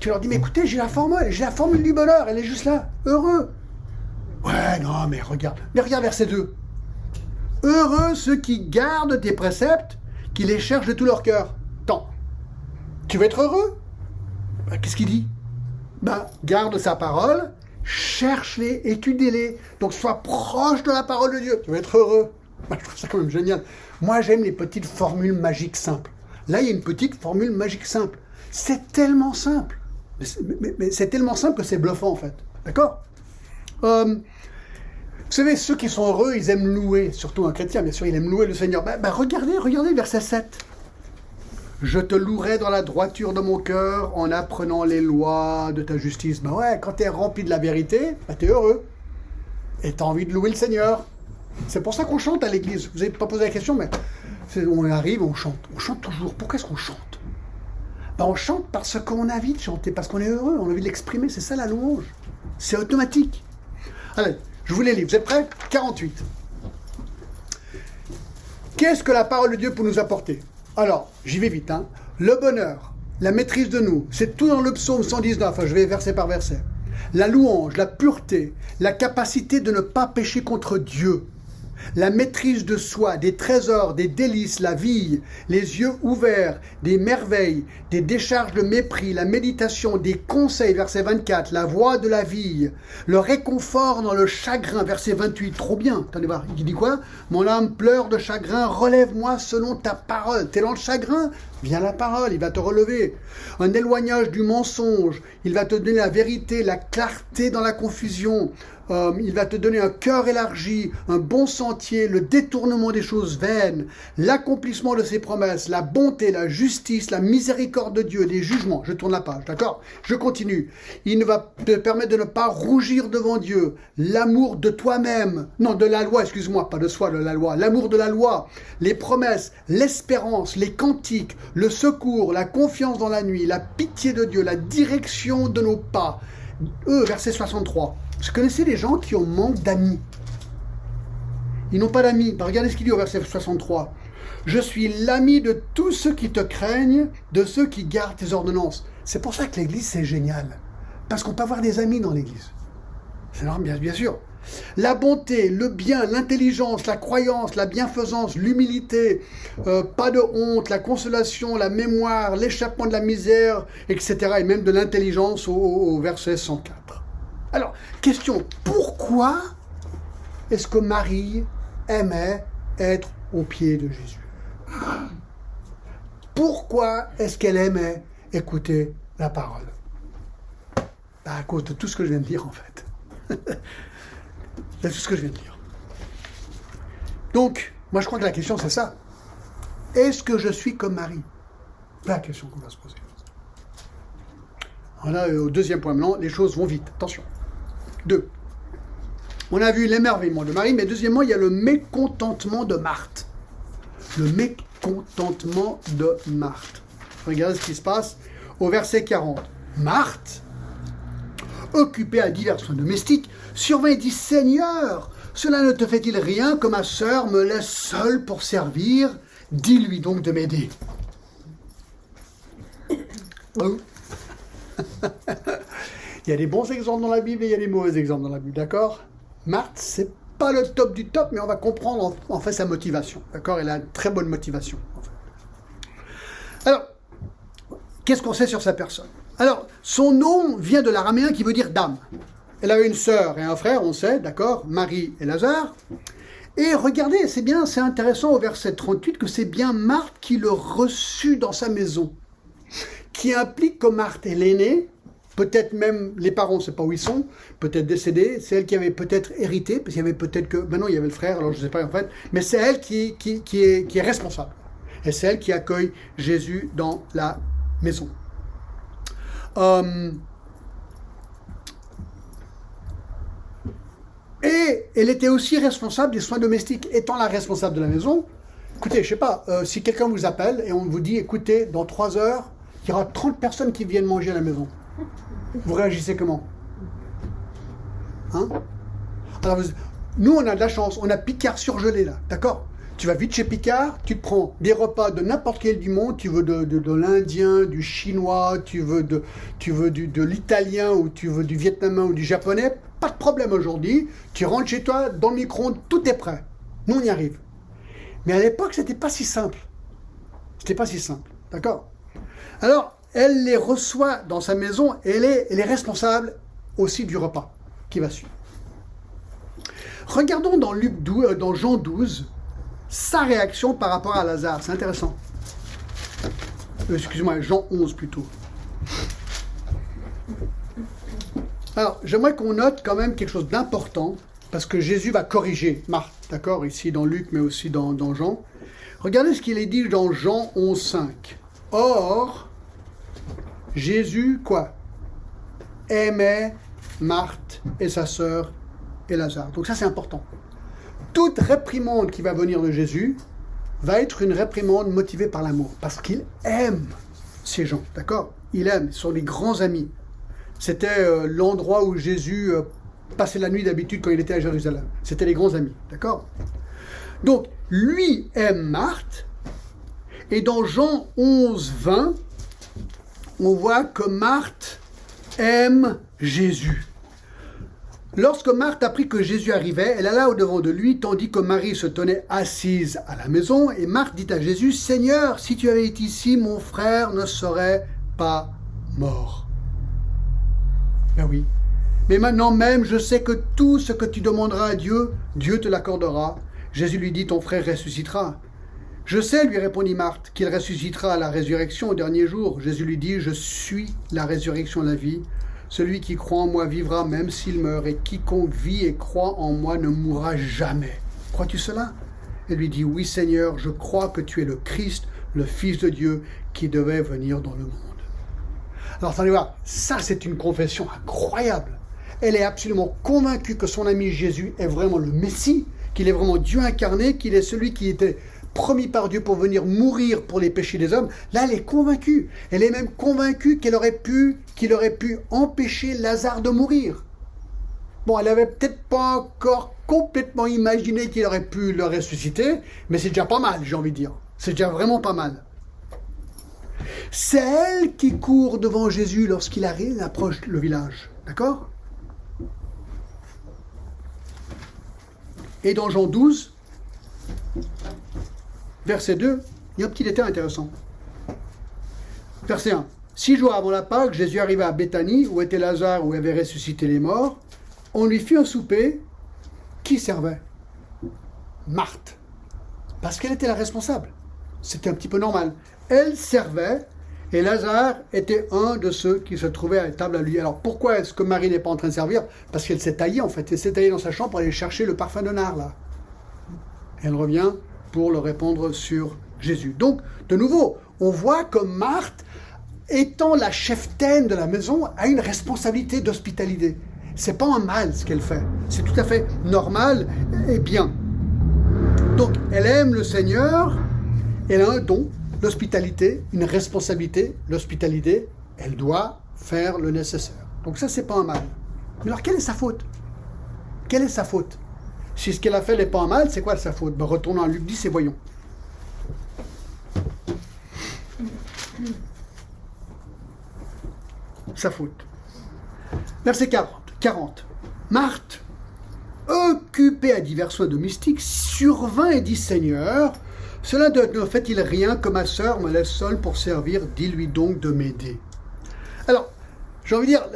Tu leur dis, mais écoutez, j'ai la formule du bonheur, elle est juste là, heureux. Ouais, non, mais regarde verset 2. Heureux ceux qui gardent tes préceptes, qui les cherchent de tout leur cœur. Attends, tu veux être heureux? Qu'est-ce qu'il dit? Garde sa parole, cherche-les, étudie-les. Donc sois proche de la parole de Dieu. Tu veux être heureux? Je trouve ça quand même génial. Moi j'aime les petites formules magiques simples. Là il y a une petite formule magique simple. C'est tellement simple. Mais c'est tellement simple que c'est bluffant en fait. D'accord? Vous savez, ceux qui sont heureux, ils aiment louer, surtout un chrétien, bien sûr, il aime louer le Seigneur. Regardez verset 7. Je te louerai dans la droiture de mon cœur en apprenant les lois de ta justice. Quand tu es rempli de la vérité, tu es heureux. Et tu as envie de louer le Seigneur. C'est pour ça qu'on chante à l'église. Vous n'avez pas posé la question, mais on arrive, on chante. On chante toujours. Pourquoi est-ce qu'on chante? On chante parce qu'on a envie de chanter, parce qu'on est heureux, on a envie de l'exprimer. C'est ça la louange. C'est automatique. Allez. Je vous les lis, vous êtes prêts? 48. Qu'est-ce que la parole de Dieu peut nous apporter? Alors, j'y vais vite. Le bonheur, la maîtrise de nous, c'est tout dans le psaume 119, je vais verset par verset. La louange, la pureté, la capacité de ne pas pécher contre Dieu, la maîtrise de soi, des trésors, des délices, la vie, les yeux ouverts, des merveilles, des décharges de mépris, la méditation, des conseils, verset 24, la voix de la vie, le réconfort dans le chagrin, verset 28, trop bien, attendez voir, il dit quoi? Mon âme pleure de chagrin, relève-moi selon ta parole. T'es dans le chagrin? Viens la parole, il va te relever. Un éloignage du mensonge, il va te donner la vérité, la clarté dans la confusion. Il va te donner un cœur élargi, un bon sentier, le détournement des choses vaines, l'accomplissement de ses promesses, la bonté, la justice, la miséricorde de Dieu, des jugements. Je tourne la page, d'accord? Je continue. Il va te permettre de ne pas rougir devant Dieu, l'amour de toi-même, non, de la loi, excuse-moi, pas de soi, de la loi, l'amour de la loi, les promesses, l'espérance, les cantiques, le secours, la confiance dans la nuit, la pitié de Dieu, la direction de nos pas. Verset 63. Vous connaissez les gens qui ont manque d'amis? Ils n'ont pas d'amis. Regardez ce qu'il dit au verset 63. Je suis l'ami de tous ceux qui te craignent, de ceux qui gardent tes ordonnances. C'est pour ça que l'Église, c'est génial. Parce qu'on peut avoir des amis dans l'Église. C'est normal, bien sûr. La bonté, le bien, l'intelligence, la croyance, la bienfaisance, l'humilité, pas de honte, la consolation, la mémoire, l'échappement de la misère, etc. Et même de l'intelligence au verset 104. Alors, question, pourquoi est-ce que Marie aimait être au pied de Jésus? Pourquoi est-ce qu'elle aimait écouter la parole? À cause de tout ce que je viens de dire, en fait. C'est tout ce que je viens de dire. Donc, moi je crois que la question c'est ça. Est-ce que je suis comme Marie? La question qu'on va se poser. Voilà, au deuxième point. Maintenant, les choses vont vite. Attention. 2. On a vu l'émerveillement de Marie, mais deuxièmement, il y a le mécontentement de Marthe. Le mécontentement de Marthe. Regardez ce qui se passe au verset 40. Marthe, occupée à divers soins domestiques, survint et dit, Seigneur, cela ne te fait-il rien que ma sœur me laisse seule pour servir? Dis-lui donc de m'aider. Oh. Il y a des bons exemples dans la Bible et il y a des mauvais exemples dans la Bible, d'accord? Marthe, c'est pas le top du top, mais on va comprendre en fait sa motivation, d'accord? Elle a une très bonne motivation, en fait. Alors, qu'est-ce qu'on sait sur sa personne? Alors, son nom vient de l'araméen qui veut dire dame. Elle avait une sœur et un frère, on sait, d'accord, Marie et Lazare. Et regardez, c'est bien, c'est intéressant au verset 38 que c'est bien Marthe qui le reçut dans sa maison. Qui implique que Marthe est l'aînée, peut-être même les parents, on ne sait pas où ils sont, peut-être décédés, c'est elle qui avait peut-être hérité, parce qu'il y avait peut-être que, maintenant il y avait le frère, alors je ne sais pas en fait, mais c'est elle qui est responsable. Et c'est elle qui accueille Jésus dans la maison. Et elle était aussi responsable des soins domestiques. Étant la responsable de la maison, écoutez, je ne sais pas, si quelqu'un vous appelle et on vous dit, écoutez, dans 3 heures, il y aura 30 personnes qui viennent manger à la maison. Vous réagissez comment? Hein? Alors, nous, on a de la chance, on a Picard surgelé là, d'accord? Tu vas vite chez Picard, tu te prends des repas de n'importe quel du monde, tu veux de l'indien, du chinois, tu veux de l'italien, ou tu veux du vietnamien ou du japonais, pas de problème aujourd'hui. Tu rentres chez toi, dans le micro-ondes, tout est prêt. Nous, on y arrive. Mais à l'époque, c'était pas si simple. C'était pas si simple, d'accord? Alors, elle les reçoit dans sa maison et elle est responsable aussi du repas qui va suivre. Regardons dans Jean 12, sa réaction par rapport à Lazare. C'est intéressant. Excusez-moi, Jean 11 plutôt. Alors, j'aimerais qu'on note quand même quelque chose d'important, parce que Jésus va corriger Marthe, d'accord, ici dans Luc, mais aussi dans Jean. Regardez ce qu'il est dit dans Jean 11, 5. Or, Jésus, quoi? Aimait Marthe et sa sœur et Lazare. Donc ça, c'est important. Toute réprimande qui va venir de Jésus va être une réprimande motivée par l'amour, parce qu'il aime ces gens, d'accord? Il aime, ils sont des grands amis. C'était l'endroit où Jésus passait la nuit d'habitude quand il était à Jérusalem. C'était les grands amis, d'accord? Donc, lui aime Marthe, et dans Jean 11, 20, on voit que Marthe aime Jésus. Lorsque Marthe apprit que Jésus arrivait, elle alla au-devant de lui, tandis que Marie se tenait assise à la maison. Et Marthe dit à Jésus, « Seigneur, si tu avais été ici, mon frère ne serait pas mort. » Ben oui. Mais maintenant même, je sais que tout ce que tu demanderas à Dieu, Dieu te l'accordera. Jésus lui dit, « Ton frère ressuscitera. » « Je sais, lui répondit Marthe, qu'il ressuscitera à la résurrection au dernier jour. Jésus lui dit, « Je suis la résurrection et la vie. Celui qui croit en moi vivra même s'il meurt, et quiconque vit et croit en moi ne mourra jamais. » Crois-tu cela? Elle lui dit, « Oui Seigneur, je crois que tu es le Christ, le Fils de Dieu, qui devait venir dans le monde. » Alors, attendez voir, ça c'est une confession incroyable. Elle est absolument convaincue que son ami Jésus est vraiment le Messie, qu'il est vraiment Dieu incarné, qu'il est celui qui était promis par Dieu pour venir mourir pour les péchés des hommes. Là, elle est convaincue. Elle est même convaincue qu'il aurait pu empêcher Lazare de mourir. Bon, elle n'avait peut-être pas encore complètement imaginé qu'il aurait pu le ressusciter, mais c'est déjà pas mal, j'ai envie de dire. C'est déjà vraiment pas mal. C'est elle qui court devant Jésus lorsqu'il approche le village. D'accord? Et dans Jean 12, verset 2, il y a un petit détail intéressant. Verset 1. 6 jours avant la Pâque, Jésus arriva à Béthanie, où était Lazare, où avait ressuscité les morts. On lui fit un souper. Qui servait? Marthe. Parce qu'elle était la responsable. C'était un petit peu normal. Elle servait, et Lazare était un de ceux qui se trouvaient à la table à lui. Alors pourquoi est-ce que Marie n'est pas en train de servir? Parce qu'elle s'est taillée en fait. Elle s'est taillée dans sa chambre pour aller chercher le parfum de nard là. Et elle revient pour le répandre sur Jésus. Donc, de nouveau, on voit que Marthe, étant la cheftaine de la maison, a une responsabilité d'hospitalité. C'est pas un mal ce qu'elle fait. C'est tout à fait normal et bien. Donc, elle aime le Seigneur, elle a un don, l'hospitalité, une responsabilité, l'hospitalité, elle doit faire le nécessaire. Donc ça, c'est pas un mal. Mais alors, quelle est sa faute? Quelle est sa faute? Si ce qu'elle a fait n'est pas un mal, c'est quoi sa faute? Ben, retournons à Luc 10 et voyons. Sa faute. Verset 40. Marthe, occupée à divers soins domestiques, survint et dit, Seigneur, cela ne fait-il rien que ma sœur me laisse seule pour servir? Dis-lui donc de m'aider. Alors, j'ai envie de dire,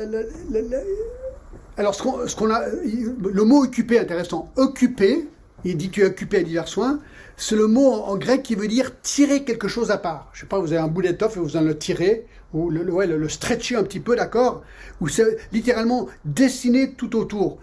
alors le mot occupé est intéressant. Occupé, il dit tu es occupé à divers soins, c'est le mot en grec qui veut dire tirer quelque chose à part. Je ne sais pas, vous avez un bout d'étoffe et vous allez le tirer, ou le stretcher un petit peu, d'accord? Ou c'est littéralement dessiner tout autour.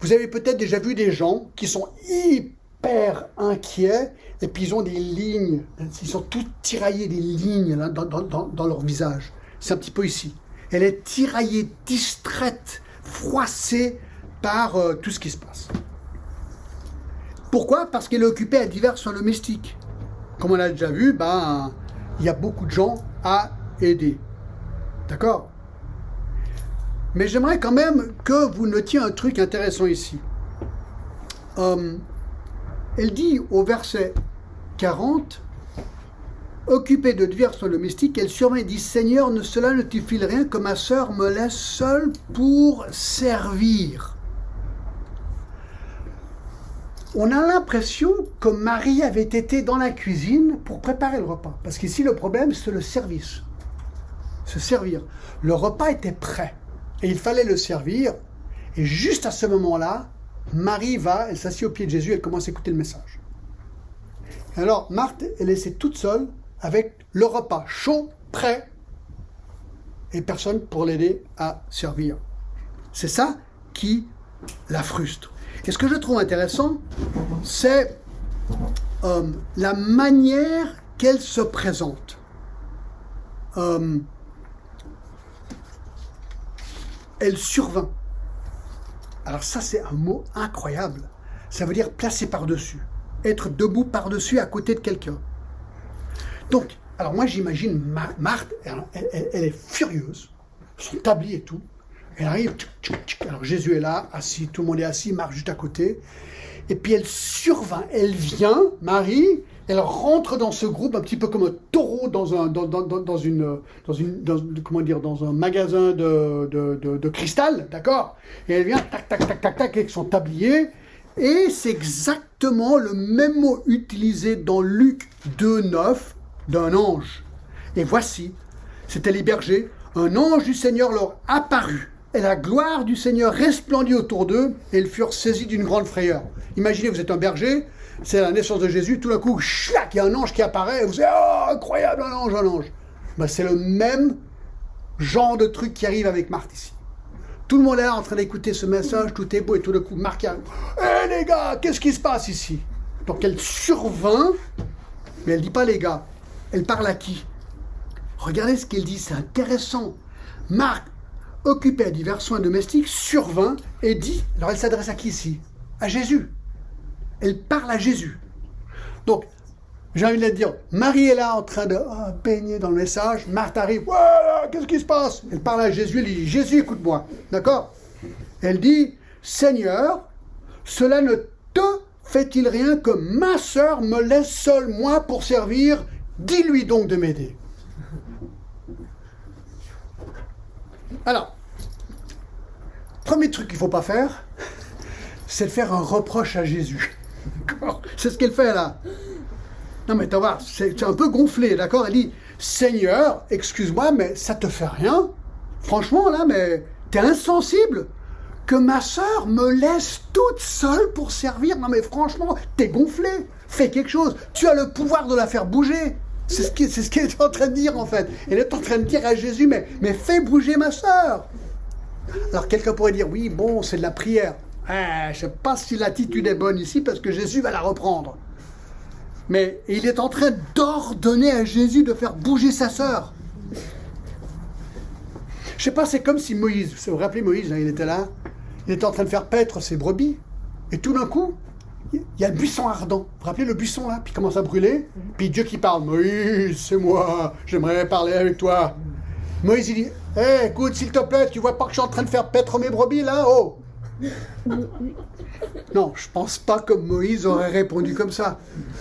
Vous avez peut-être déjà vu des gens qui sont hyper inquiets, et puis ils ont des lignes, ils sont tous tiraillés, des lignes là, dans leur visage. C'est un petit peu ici. Elle est tiraillée, distraite, froissée par tout ce qui se passe. Pourquoi? Parce qu'elle est occupée à divers soins domestiques. Comme on l'a déjà vu, il y a beaucoup de gens à aider. D'accord? Mais j'aimerais quand même que vous notiez un truc intéressant ici. Elle dit au verset 40, occupée de divers soins domestiques, elle survint et dit, Seigneur, cela ne te file rien que ma sœur me laisse seule pour servir. On a l'impression que Marie avait été dans la cuisine pour préparer le repas. Parce qu'ici, le problème, c'est le service. Se servir. Le repas était prêt. Et il fallait le servir. Et juste à ce moment-là, Marie elle s'assied au pied de Jésus, elle commence à écouter le message. Alors, Marthe est laissée toute seule avec le repas chaud, prêt, et personne pour l'aider à servir. C'est ça qui la frustre. Et ce que je trouve intéressant, c'est la manière qu'elle se présente. Elle survint. Alors ça, c'est un mot incroyable. Ça veut dire placer par-dessus. Être debout par-dessus à côté de quelqu'un. Donc, alors moi j'imagine Marthe, elle est furieuse. Son tablier et tout. Elle arrive, alors Jésus est là, assis, tout le monde est assis, Marthe juste à côté. Et puis elle survint, elle vient, Marie, elle rentre dans ce groupe un petit peu comme un taureau dans un magasin de cristal, d'accord? Et elle vient, tac, tac, tac, tac, tac, avec son tablier. Et c'est exactement le même mot utilisé dans Luc 2,9 d'un ange. Et voici, c'étaient les bergers, un ange du Seigneur leur apparut. Et la gloire du Seigneur resplendit autour d'eux, et ils furent saisis d'une grande frayeur. Imaginez, vous êtes un berger, c'est la naissance de Jésus, tout d'un coup, il y a un ange qui apparaît, et vous dites, oh, incroyable, un ange, un ange. Ben, c'est le même genre de truc qui arrive avec Marthe ici. Tout le monde est là en train d'écouter ce message, tout est beau, et tout d'un coup, Marthe arrive. Hé les gars, qu'est-ce qui se passe ici? Donc elle survint, mais elle ne dit pas les gars, elle parle à qui? Regardez ce qu'elle dit, c'est intéressant. Marthe, occupée à divers soins domestiques, survint et dit, alors elle s'adresse à qui ici? À Jésus. Elle parle à Jésus. Donc, j'ai envie de dire, Marie est là en train de baigner dans le message, Marthe arrive, voilà, qu'est-ce qui se passe? Elle parle à Jésus, elle dit, Jésus, écoute-moi, d'accord? Elle dit, Seigneur, cela ne te fait-il rien que ma sœur me laisse seule, moi, pour servir? Dis-lui donc de m'aider. Alors, premier truc qu'il ne faut pas faire, c'est de faire un reproche à Jésus. D'accord? C'est ce qu'elle fait là. Non mais tu vas voir, c'est un peu gonflé, d'accord? Elle dit, Seigneur, excuse-moi, mais ça te fait rien? Franchement là, mais t'es insensible que ma sœur me laisse toute seule pour servir? Non mais franchement, t'es gonflé. Fais quelque chose. Tu as le pouvoir de la faire bouger. C'est ce qu'elle est en train de dire en fait. Elle est en train de dire à Jésus, mais fais bouger ma sœur. Alors quelqu'un pourrait dire, oui, bon, c'est de la prière. Je ne sais pas si l'attitude est bonne ici parce que Jésus va la reprendre. Mais il est en train d'ordonner à Jésus de faire bouger sa sœur. Je ne sais pas, c'est comme si Moïse, vous vous rappelez Moïse, hein, il était là, il était en train de faire paître ses brebis, et tout d'un coup, il y a le buisson ardent. Vous vous rappelez le buisson là? Puis il commence à brûler, puis Dieu qui parle, Moïse, c'est moi, j'aimerais parler avec toi. Moïse il dit, hey, écoute, s'il te plaît, tu vois pas que je suis en train de faire paître mes brebis là? Oh! Non, je pense pas que Moïse aurait répondu comme ça.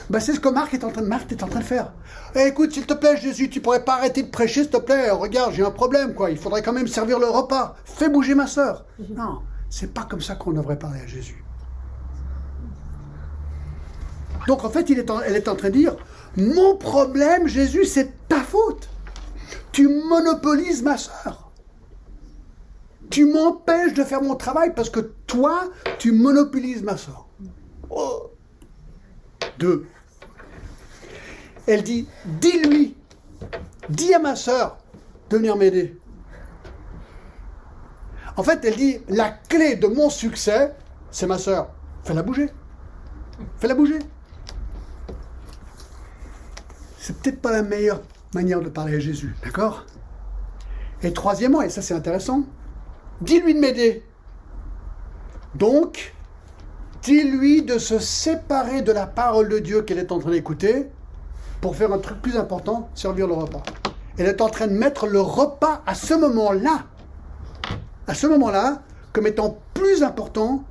Ben, c'est ce que Marc est en train de faire. Hey, écoute, s'il te plaît, Jésus, tu pourrais pas arrêter de prêcher, s'il te plaît? Regarde, j'ai un problème, quoi. Il faudrait quand même servir le repas. Fais bouger ma sœur. Non, c'est pas comme ça qu'on devrait parler à Jésus. Donc, en fait, elle est en train de dire, mon problème, Jésus, c'est ta faute. Tu monopolises ma sœur. Tu m'empêches de faire mon travail parce que toi, tu monopolises ma sœur. Oh. 2. Elle dit, dis-lui, dis à ma sœur de venir m'aider. En fait, elle dit, la clé de mon succès, c'est ma sœur. Fais-la bouger. Fais-la bouger. C'est peut-être pas la meilleure manière de parler à Jésus, d'accord? Et troisièmement, et ça c'est intéressant, dis-lui de m'aider. Donc, dis-lui de se séparer de la parole de Dieu qu'elle est en train d'écouter pour faire un truc plus important, servir le repas. Elle est en train de mettre le repas à ce moment-là, comme étant plus important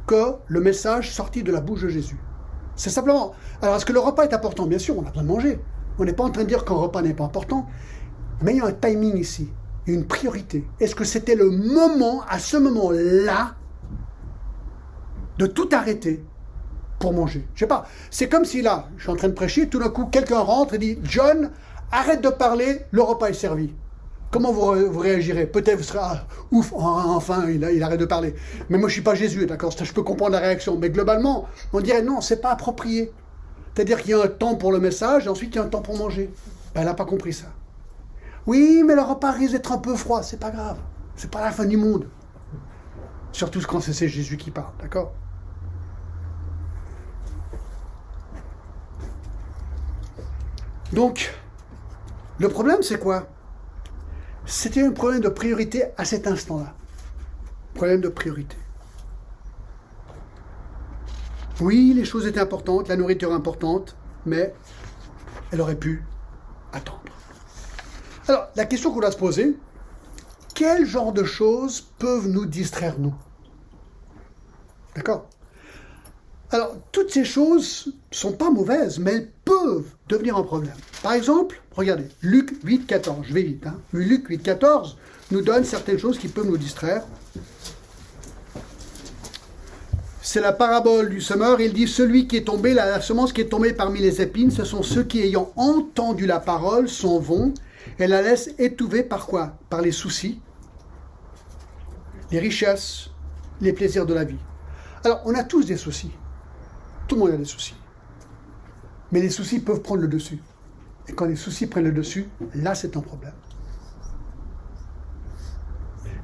que le message sorti de la bouche de Jésus. C'est simplement... Alors, est-ce que le repas est important? Bien sûr, on a besoin de manger. On n'est pas en train de dire qu'un repas n'est pas important, mais il y a un timing ici. Une priorité. Est-ce que c'était le moment, à ce moment-là, de tout arrêter pour manger? Je sais pas. C'est comme si là, je suis en train de prêcher, tout d'un coup, quelqu'un rentre et dit, John, arrête de parler, le repas est servi. Comment vous réagirez? Peut-être vous serez, ouf, enfin, il arrête de parler. Mais moi, je suis pas Jésus, d'accord? Je peux comprendre la réaction. Mais globalement, on dirait, non, c'est pas approprié. C'est-à-dire qu'il y a un temps pour le message, et ensuite il y a un temps pour manger. Ben, elle n'a pas compris ça. Oui, mais le repas risque d'être un peu froid, c'est pas grave. C'est pas la fin du monde. Surtout quand c'est Jésus qui parle, d'accord? Donc, le problème, c'est quoi? C'était un problème de priorité à cet instant-là. Problème de priorité. Oui, les choses étaient importantes, la nourriture importante, mais elle aurait pu attendre. Alors, la question qu'on doit se poser, quel genre de choses peuvent nous distraire, nous? D'accord? Alors, toutes ces choses ne sont pas mauvaises, mais elles peuvent devenir un problème. Par exemple, regardez, Luc 8, 14, je vais vite. Luc 8, 14 nous donne certaines choses qui peuvent nous distraire. C'est la parabole du semeur. Il dit, celui qui est tombé, la semence qui est tombée parmi les épines, ce sont ceux qui, ayant entendu la parole, s'en vont et la laissent étouffer par quoi? Par les soucis, les richesses, les plaisirs de la vie. Alors, on a tous des soucis. Tout le monde a des soucis. Mais les soucis peuvent prendre le dessus. Et quand les soucis prennent le dessus, là, c'est un problème.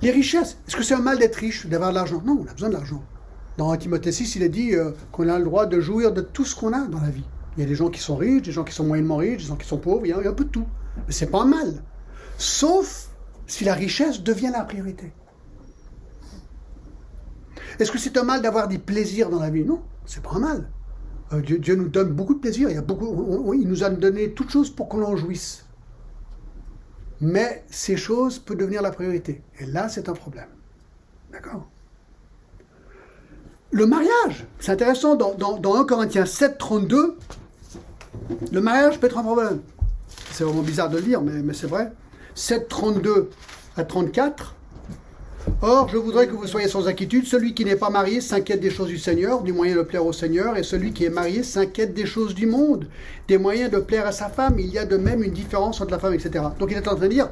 Les richesses, est-ce que c'est un mal d'être riche, d'avoir de l'argent? Non, on a besoin de l'argent. Dans Timothée 6, il est dit qu'on a le droit de jouir de tout ce qu'on a dans la vie. Il y a des gens qui sont riches, des gens qui sont moyennement riches, des gens qui sont pauvres, il y a un peu de tout. Mais c'est pas un mal. Sauf si la richesse devient la priorité. Est-ce que c'est un mal d'avoir des plaisirs dans la vie? Non, c'est pas un mal. Dieu nous donne beaucoup de plaisir. Il nous a donné toutes choses pour qu'on en jouisse. Mais ces choses peuvent devenir la priorité. Et là, c'est un problème. D'accord? le mariage, c'est intéressant, dans 1 Corinthiens 7, 32, le mariage peut être un problème. C'est vraiment bizarre de le lire, mais c'est vrai. 7, 32 à 34. Or, je voudrais que vous soyez sans inquiétude. Celui qui n'est pas marié s'inquiète des choses du Seigneur, du moyen de plaire au Seigneur, et celui qui est marié s'inquiète des choses du monde, des moyens de plaire à sa femme. Il y a de même une différence entre la femme, etc. Donc il est en train de dire,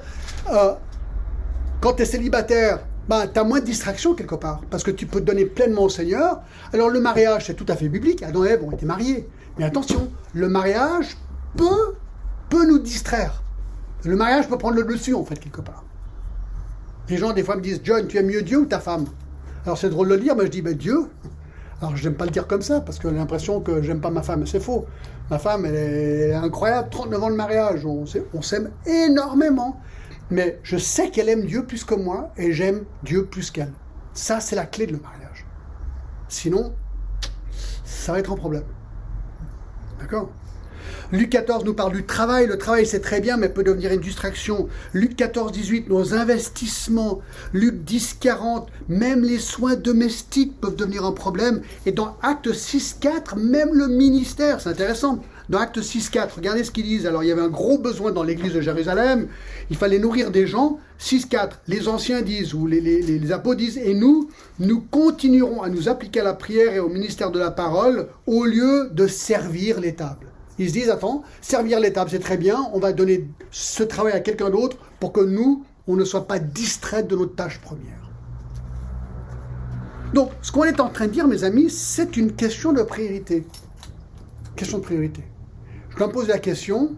quand tu es célibataire, ben, tu as moins de distractions quelque part, parce que tu peux te donner pleinement au Seigneur. Alors le mariage, c'est tout à fait biblique. Adam et Ève ont été mariés. Mais attention, le mariage peut nous distraire. Le mariage peut prendre le dessus, en fait, quelque part. Les gens, des fois, me disent, John, tu aimes mieux Dieu ou ta femme? Alors, c'est drôle de le dire, mais je dis, ben, Dieu. Alors, je n'aime pas le dire comme ça, parce que j'ai l'impression que j'aime pas ma femme. C'est faux. Ma femme, elle est incroyable, 39 ans de mariage. On s'aime énormément. Mais je sais qu'elle aime Dieu plus que moi, et j'aime Dieu plus qu'elle. Ça, c'est la clé de le mariage. Sinon, ça va être un problème. D'accord? Luc 14 nous parle du travail. Le travail, c'est très bien, mais peut devenir une distraction. Luc 14, 18, nos investissements. Luc 10, 40, même les soins domestiques peuvent devenir un problème. Et dans Acte 6, 4, même le ministère, c'est intéressant. Dans Acte 6, 4, regardez ce qu'ils disent. Alors, il y avait un gros besoin dans l'église de Jérusalem. Il fallait nourrir des gens. 6, 4, les anciens disent, ou les apôtres disent, et nous continuerons à nous appliquer à la prière et au ministère de la parole au lieu de servir les tables. Ils se disent, attends, servir les tables, c'est très bien, on va donner ce travail à quelqu'un d'autre pour que nous, on ne soit pas distraits de notre tâche première. Donc, ce qu'on est en train de dire, mes amis, c'est une question de priorité. Question de priorité. Je dois me poser la question,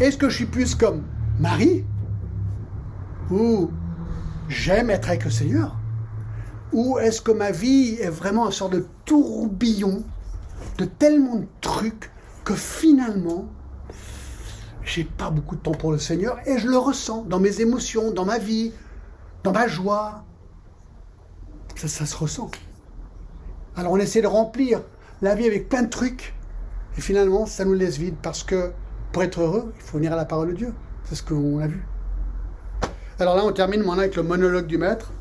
est-ce que je suis plus comme Marie, ou j'aime être avec le Seigneur, ou est-ce que ma vie est vraiment une sorte de tourbillon de tellement de trucs que finalement, j'ai pas beaucoup de temps pour le Seigneur et je le ressens dans mes émotions, dans ma vie, dans ma joie. Ça se ressent. Alors on essaie de remplir la vie avec plein de trucs et finalement ça nous laisse vide parce que pour être heureux, il faut venir à la parole de Dieu. C'est ce qu'on a vu. Alors là on termine maintenant avec le monologue du maître.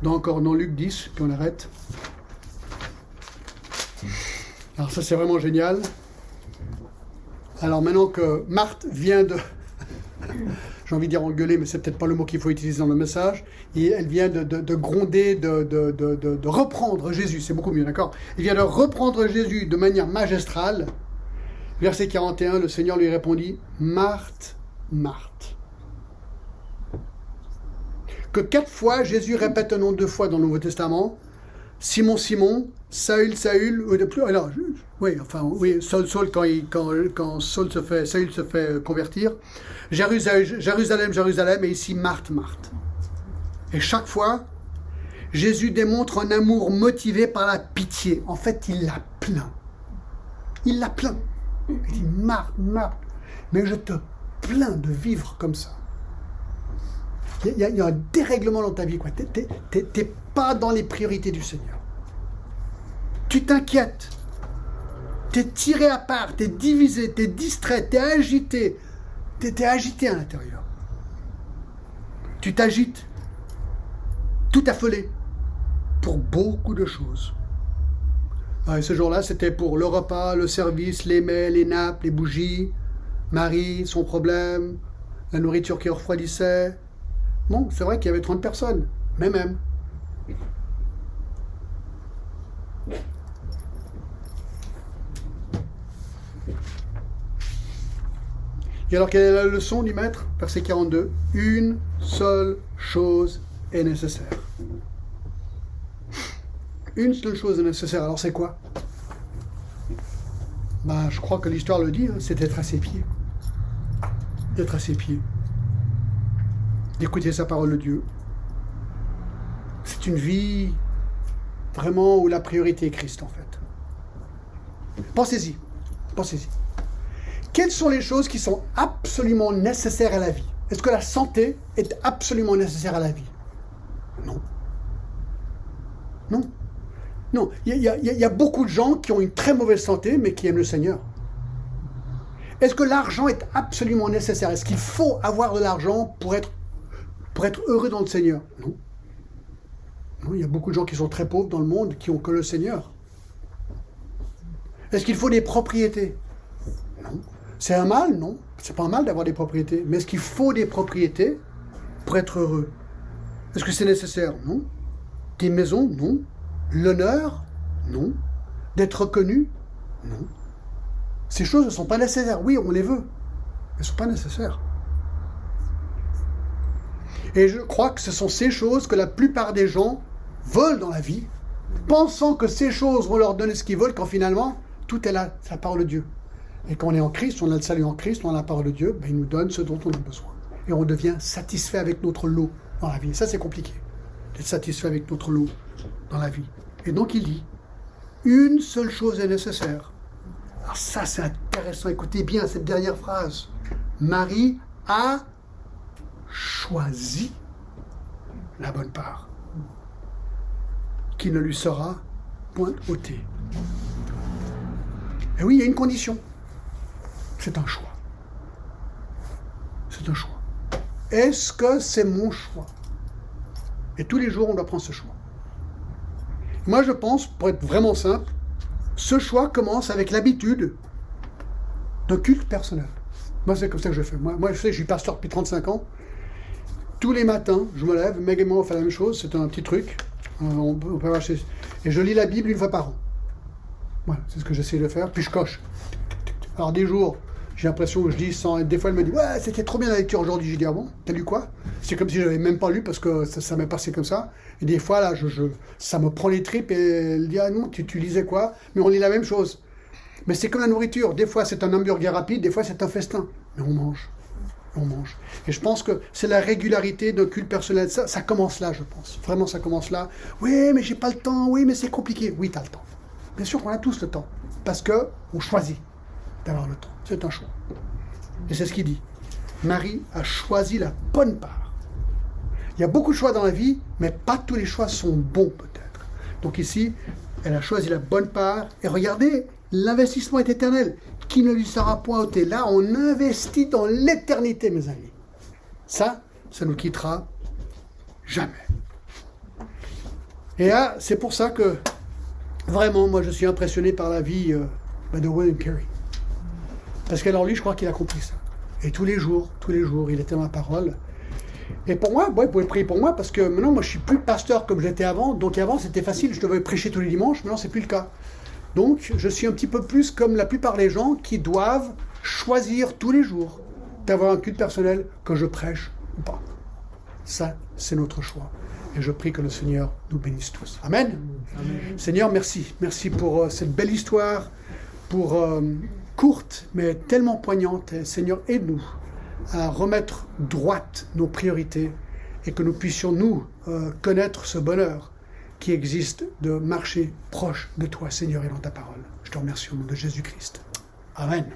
Donc encore dans Luc 10, puis on arrête. Alors ça c'est vraiment génial. Alors maintenant que Marthe vient de, j'ai envie de dire engueuler, mais c'est peut-être pas le mot qu'il faut utiliser dans le message, et elle vient de gronder, de reprendre Jésus, c'est beaucoup mieux, d'accord? Elle vient de reprendre Jésus de manière magistrale. Verset 41, le Seigneur lui répondit, Marthe, Marthe. Que 4 fois Jésus répète un nom 2 fois dans le Nouveau Testament, Simon, Simon, Saül, Saül, ou de plus. Alors, Saul, quand Saül se fait convertir. Jérusalem, Jérusalem, et ici Marthe, Marthe. Et chaque fois, Jésus démontre un amour motivé par la pitié. En fait, il la plaint. Il la plaint. Il dit, Marthe, Marthe, mais je te plains de vivre comme ça. Il y a un dérèglement dans ta vie, quoi. T'es pas dans les priorités du Seigneur. Tu t'inquiètes. T'es tiré à part, t'es divisé, t'es distrait, t'es agité. T'es agité à l'intérieur. Tu t'agites, tout affolé, pour beaucoup de choses. Et ce jour-là, c'était pour le repas, le service, les mets, les nappes, les bougies, Marie, son problème, la nourriture qui refroidissait. Bon, c'est vrai qu'il y avait 30 personnes, mais même. Et alors, quelle est la leçon du maître? Verset 42. Une seule chose est nécessaire. Une seule chose est nécessaire. Alors, c'est quoi? Je crois que l'histoire le dit, hein, c'est d'être à ses pieds. D'être à ses pieds. D'écouter sa parole de Dieu. C'est une vie vraiment où la priorité est Christ, en fait. Pensez-y. Pensez-y. Quelles sont les choses qui sont absolument nécessaires à la vie? Est-ce que la santé est absolument nécessaire à la vie? Non. Non. Non. Il y a beaucoup de gens qui ont une très mauvaise santé, mais qui aiment le Seigneur. Est-ce que l'argent est absolument nécessaire? Est-ce qu'il faut avoir de l'argent pour être heureux dans le Seigneur? Non. Non, il y a beaucoup de gens qui sont très pauvres dans le monde qui ont que le Seigneur. Est-ce qu'il faut des propriétés? Non. C'est un mal? Non. C'est pas un mal d'avoir des propriétés. Mais est-ce qu'il faut des propriétés pour être heureux? Est-ce que c'est nécessaire? Non. Des maisons? Non. L'honneur? Non. D'être reconnu? Non. Ces choses ne sont pas nécessaires. Oui, on les veut. Elles ne sont pas nécessaires. Et je crois que ce sont ces choses que la plupart des gens veulent dans la vie, pensant que ces choses vont leur donner ce qu'ils veulent, quand finalement, tout est là, c'est la parole de Dieu. Et quand on est en Christ, on a le salut en Christ, on a la parole de Dieu, ben il nous donne ce dont on a besoin. Et on devient satisfait avec notre lot dans la vie. Et ça, c'est compliqué, d'être satisfait avec notre lot dans la vie. Et donc, il dit, une seule chose est nécessaire. Alors ça, c'est intéressant. Écoutez bien cette dernière phrase. Marie a choisi la bonne part, qui ne lui sera point ôtée. Et oui, il y a une condition. C'est un choix. C'est un choix. Est-ce que c'est mon choix? Et tous les jours, on doit prendre ce choix. Moi, je pense, pour être vraiment simple, ce choix commence avec l'habitude d'un culte personnel. Moi, c'est comme ça que je fais. Moi je sais, je suis pasteur depuis 35 ans. Tous les matins, je me lève, Meg et moi, on fait la même chose. C'est un petit truc. On peut voir et je lis la Bible une fois par an. Voilà, c'est ce que j'essaie de faire. Puis je coche. Alors, des jours, j'ai l'impression que je lis sans... Des fois, elle me dit « Ouais, c'était trop bien la lecture aujourd'hui. » J'ai dit « Ah bon, t'as lu quoi ?» C'est comme si je n'avais même pas lu parce que ça m'est passé comme ça. Et des fois, là, ça me prend les tripes et elle dit « Ah non, tu lisais quoi ?» Mais on lit la même chose. Mais c'est comme la nourriture. Des fois, c'est un hamburger rapide. Des fois, c'est un festin. Mais on mange. On mange. Et je pense que c'est la régularité d'un culte personnel. Ça commence là, je pense. Vraiment, ça commence là. Oui, mais j'ai pas le temps. Oui, mais c'est compliqué. Oui, tu as le temps. Bien sûr qu'on a tous le temps. Parce qu'on choisit d'avoir le temps. C'est un choix. Et c'est ce qu'il dit. Marie a choisi la bonne part. Il y a beaucoup de choix dans la vie, mais pas tous les choix sont bons peut-être. Donc ici, elle a choisi la bonne part. Et regardez, l'investissement est éternel, qui ne lui sera point ôté. Là, on investit dans l'éternité, mes amis. Ça nous quittera jamais. Et là, c'est pour ça que, vraiment, moi, je suis impressionné par la vie de William Carey. Parce qu'alors, lui, je crois qu'il a compris ça. Et tous les jours, il était dans la parole. Et pour moi, vous pouvez prier pour moi, parce que maintenant, moi, je suis plus pasteur comme j'étais avant. Donc avant, c'était facile, je devais prêcher tous les dimanches. Maintenant, c'est plus le cas. Donc, je suis un petit peu plus comme la plupart des gens qui doivent choisir tous les jours d'avoir un culte personnel, que je prêche ou pas. Ça, c'est notre choix. Et je prie que le Seigneur nous bénisse tous. Amen. Amen. Seigneur, merci. Merci pour cette belle histoire, pour courte, mais tellement poignante. Et Seigneur, aide-nous à remettre droite nos priorités et que nous puissions, nous, connaître ce bonheur qui existe de marcher proche de toi, Seigneur, et dans ta parole. Je te remercie au nom de Jésus-Christ. Amen.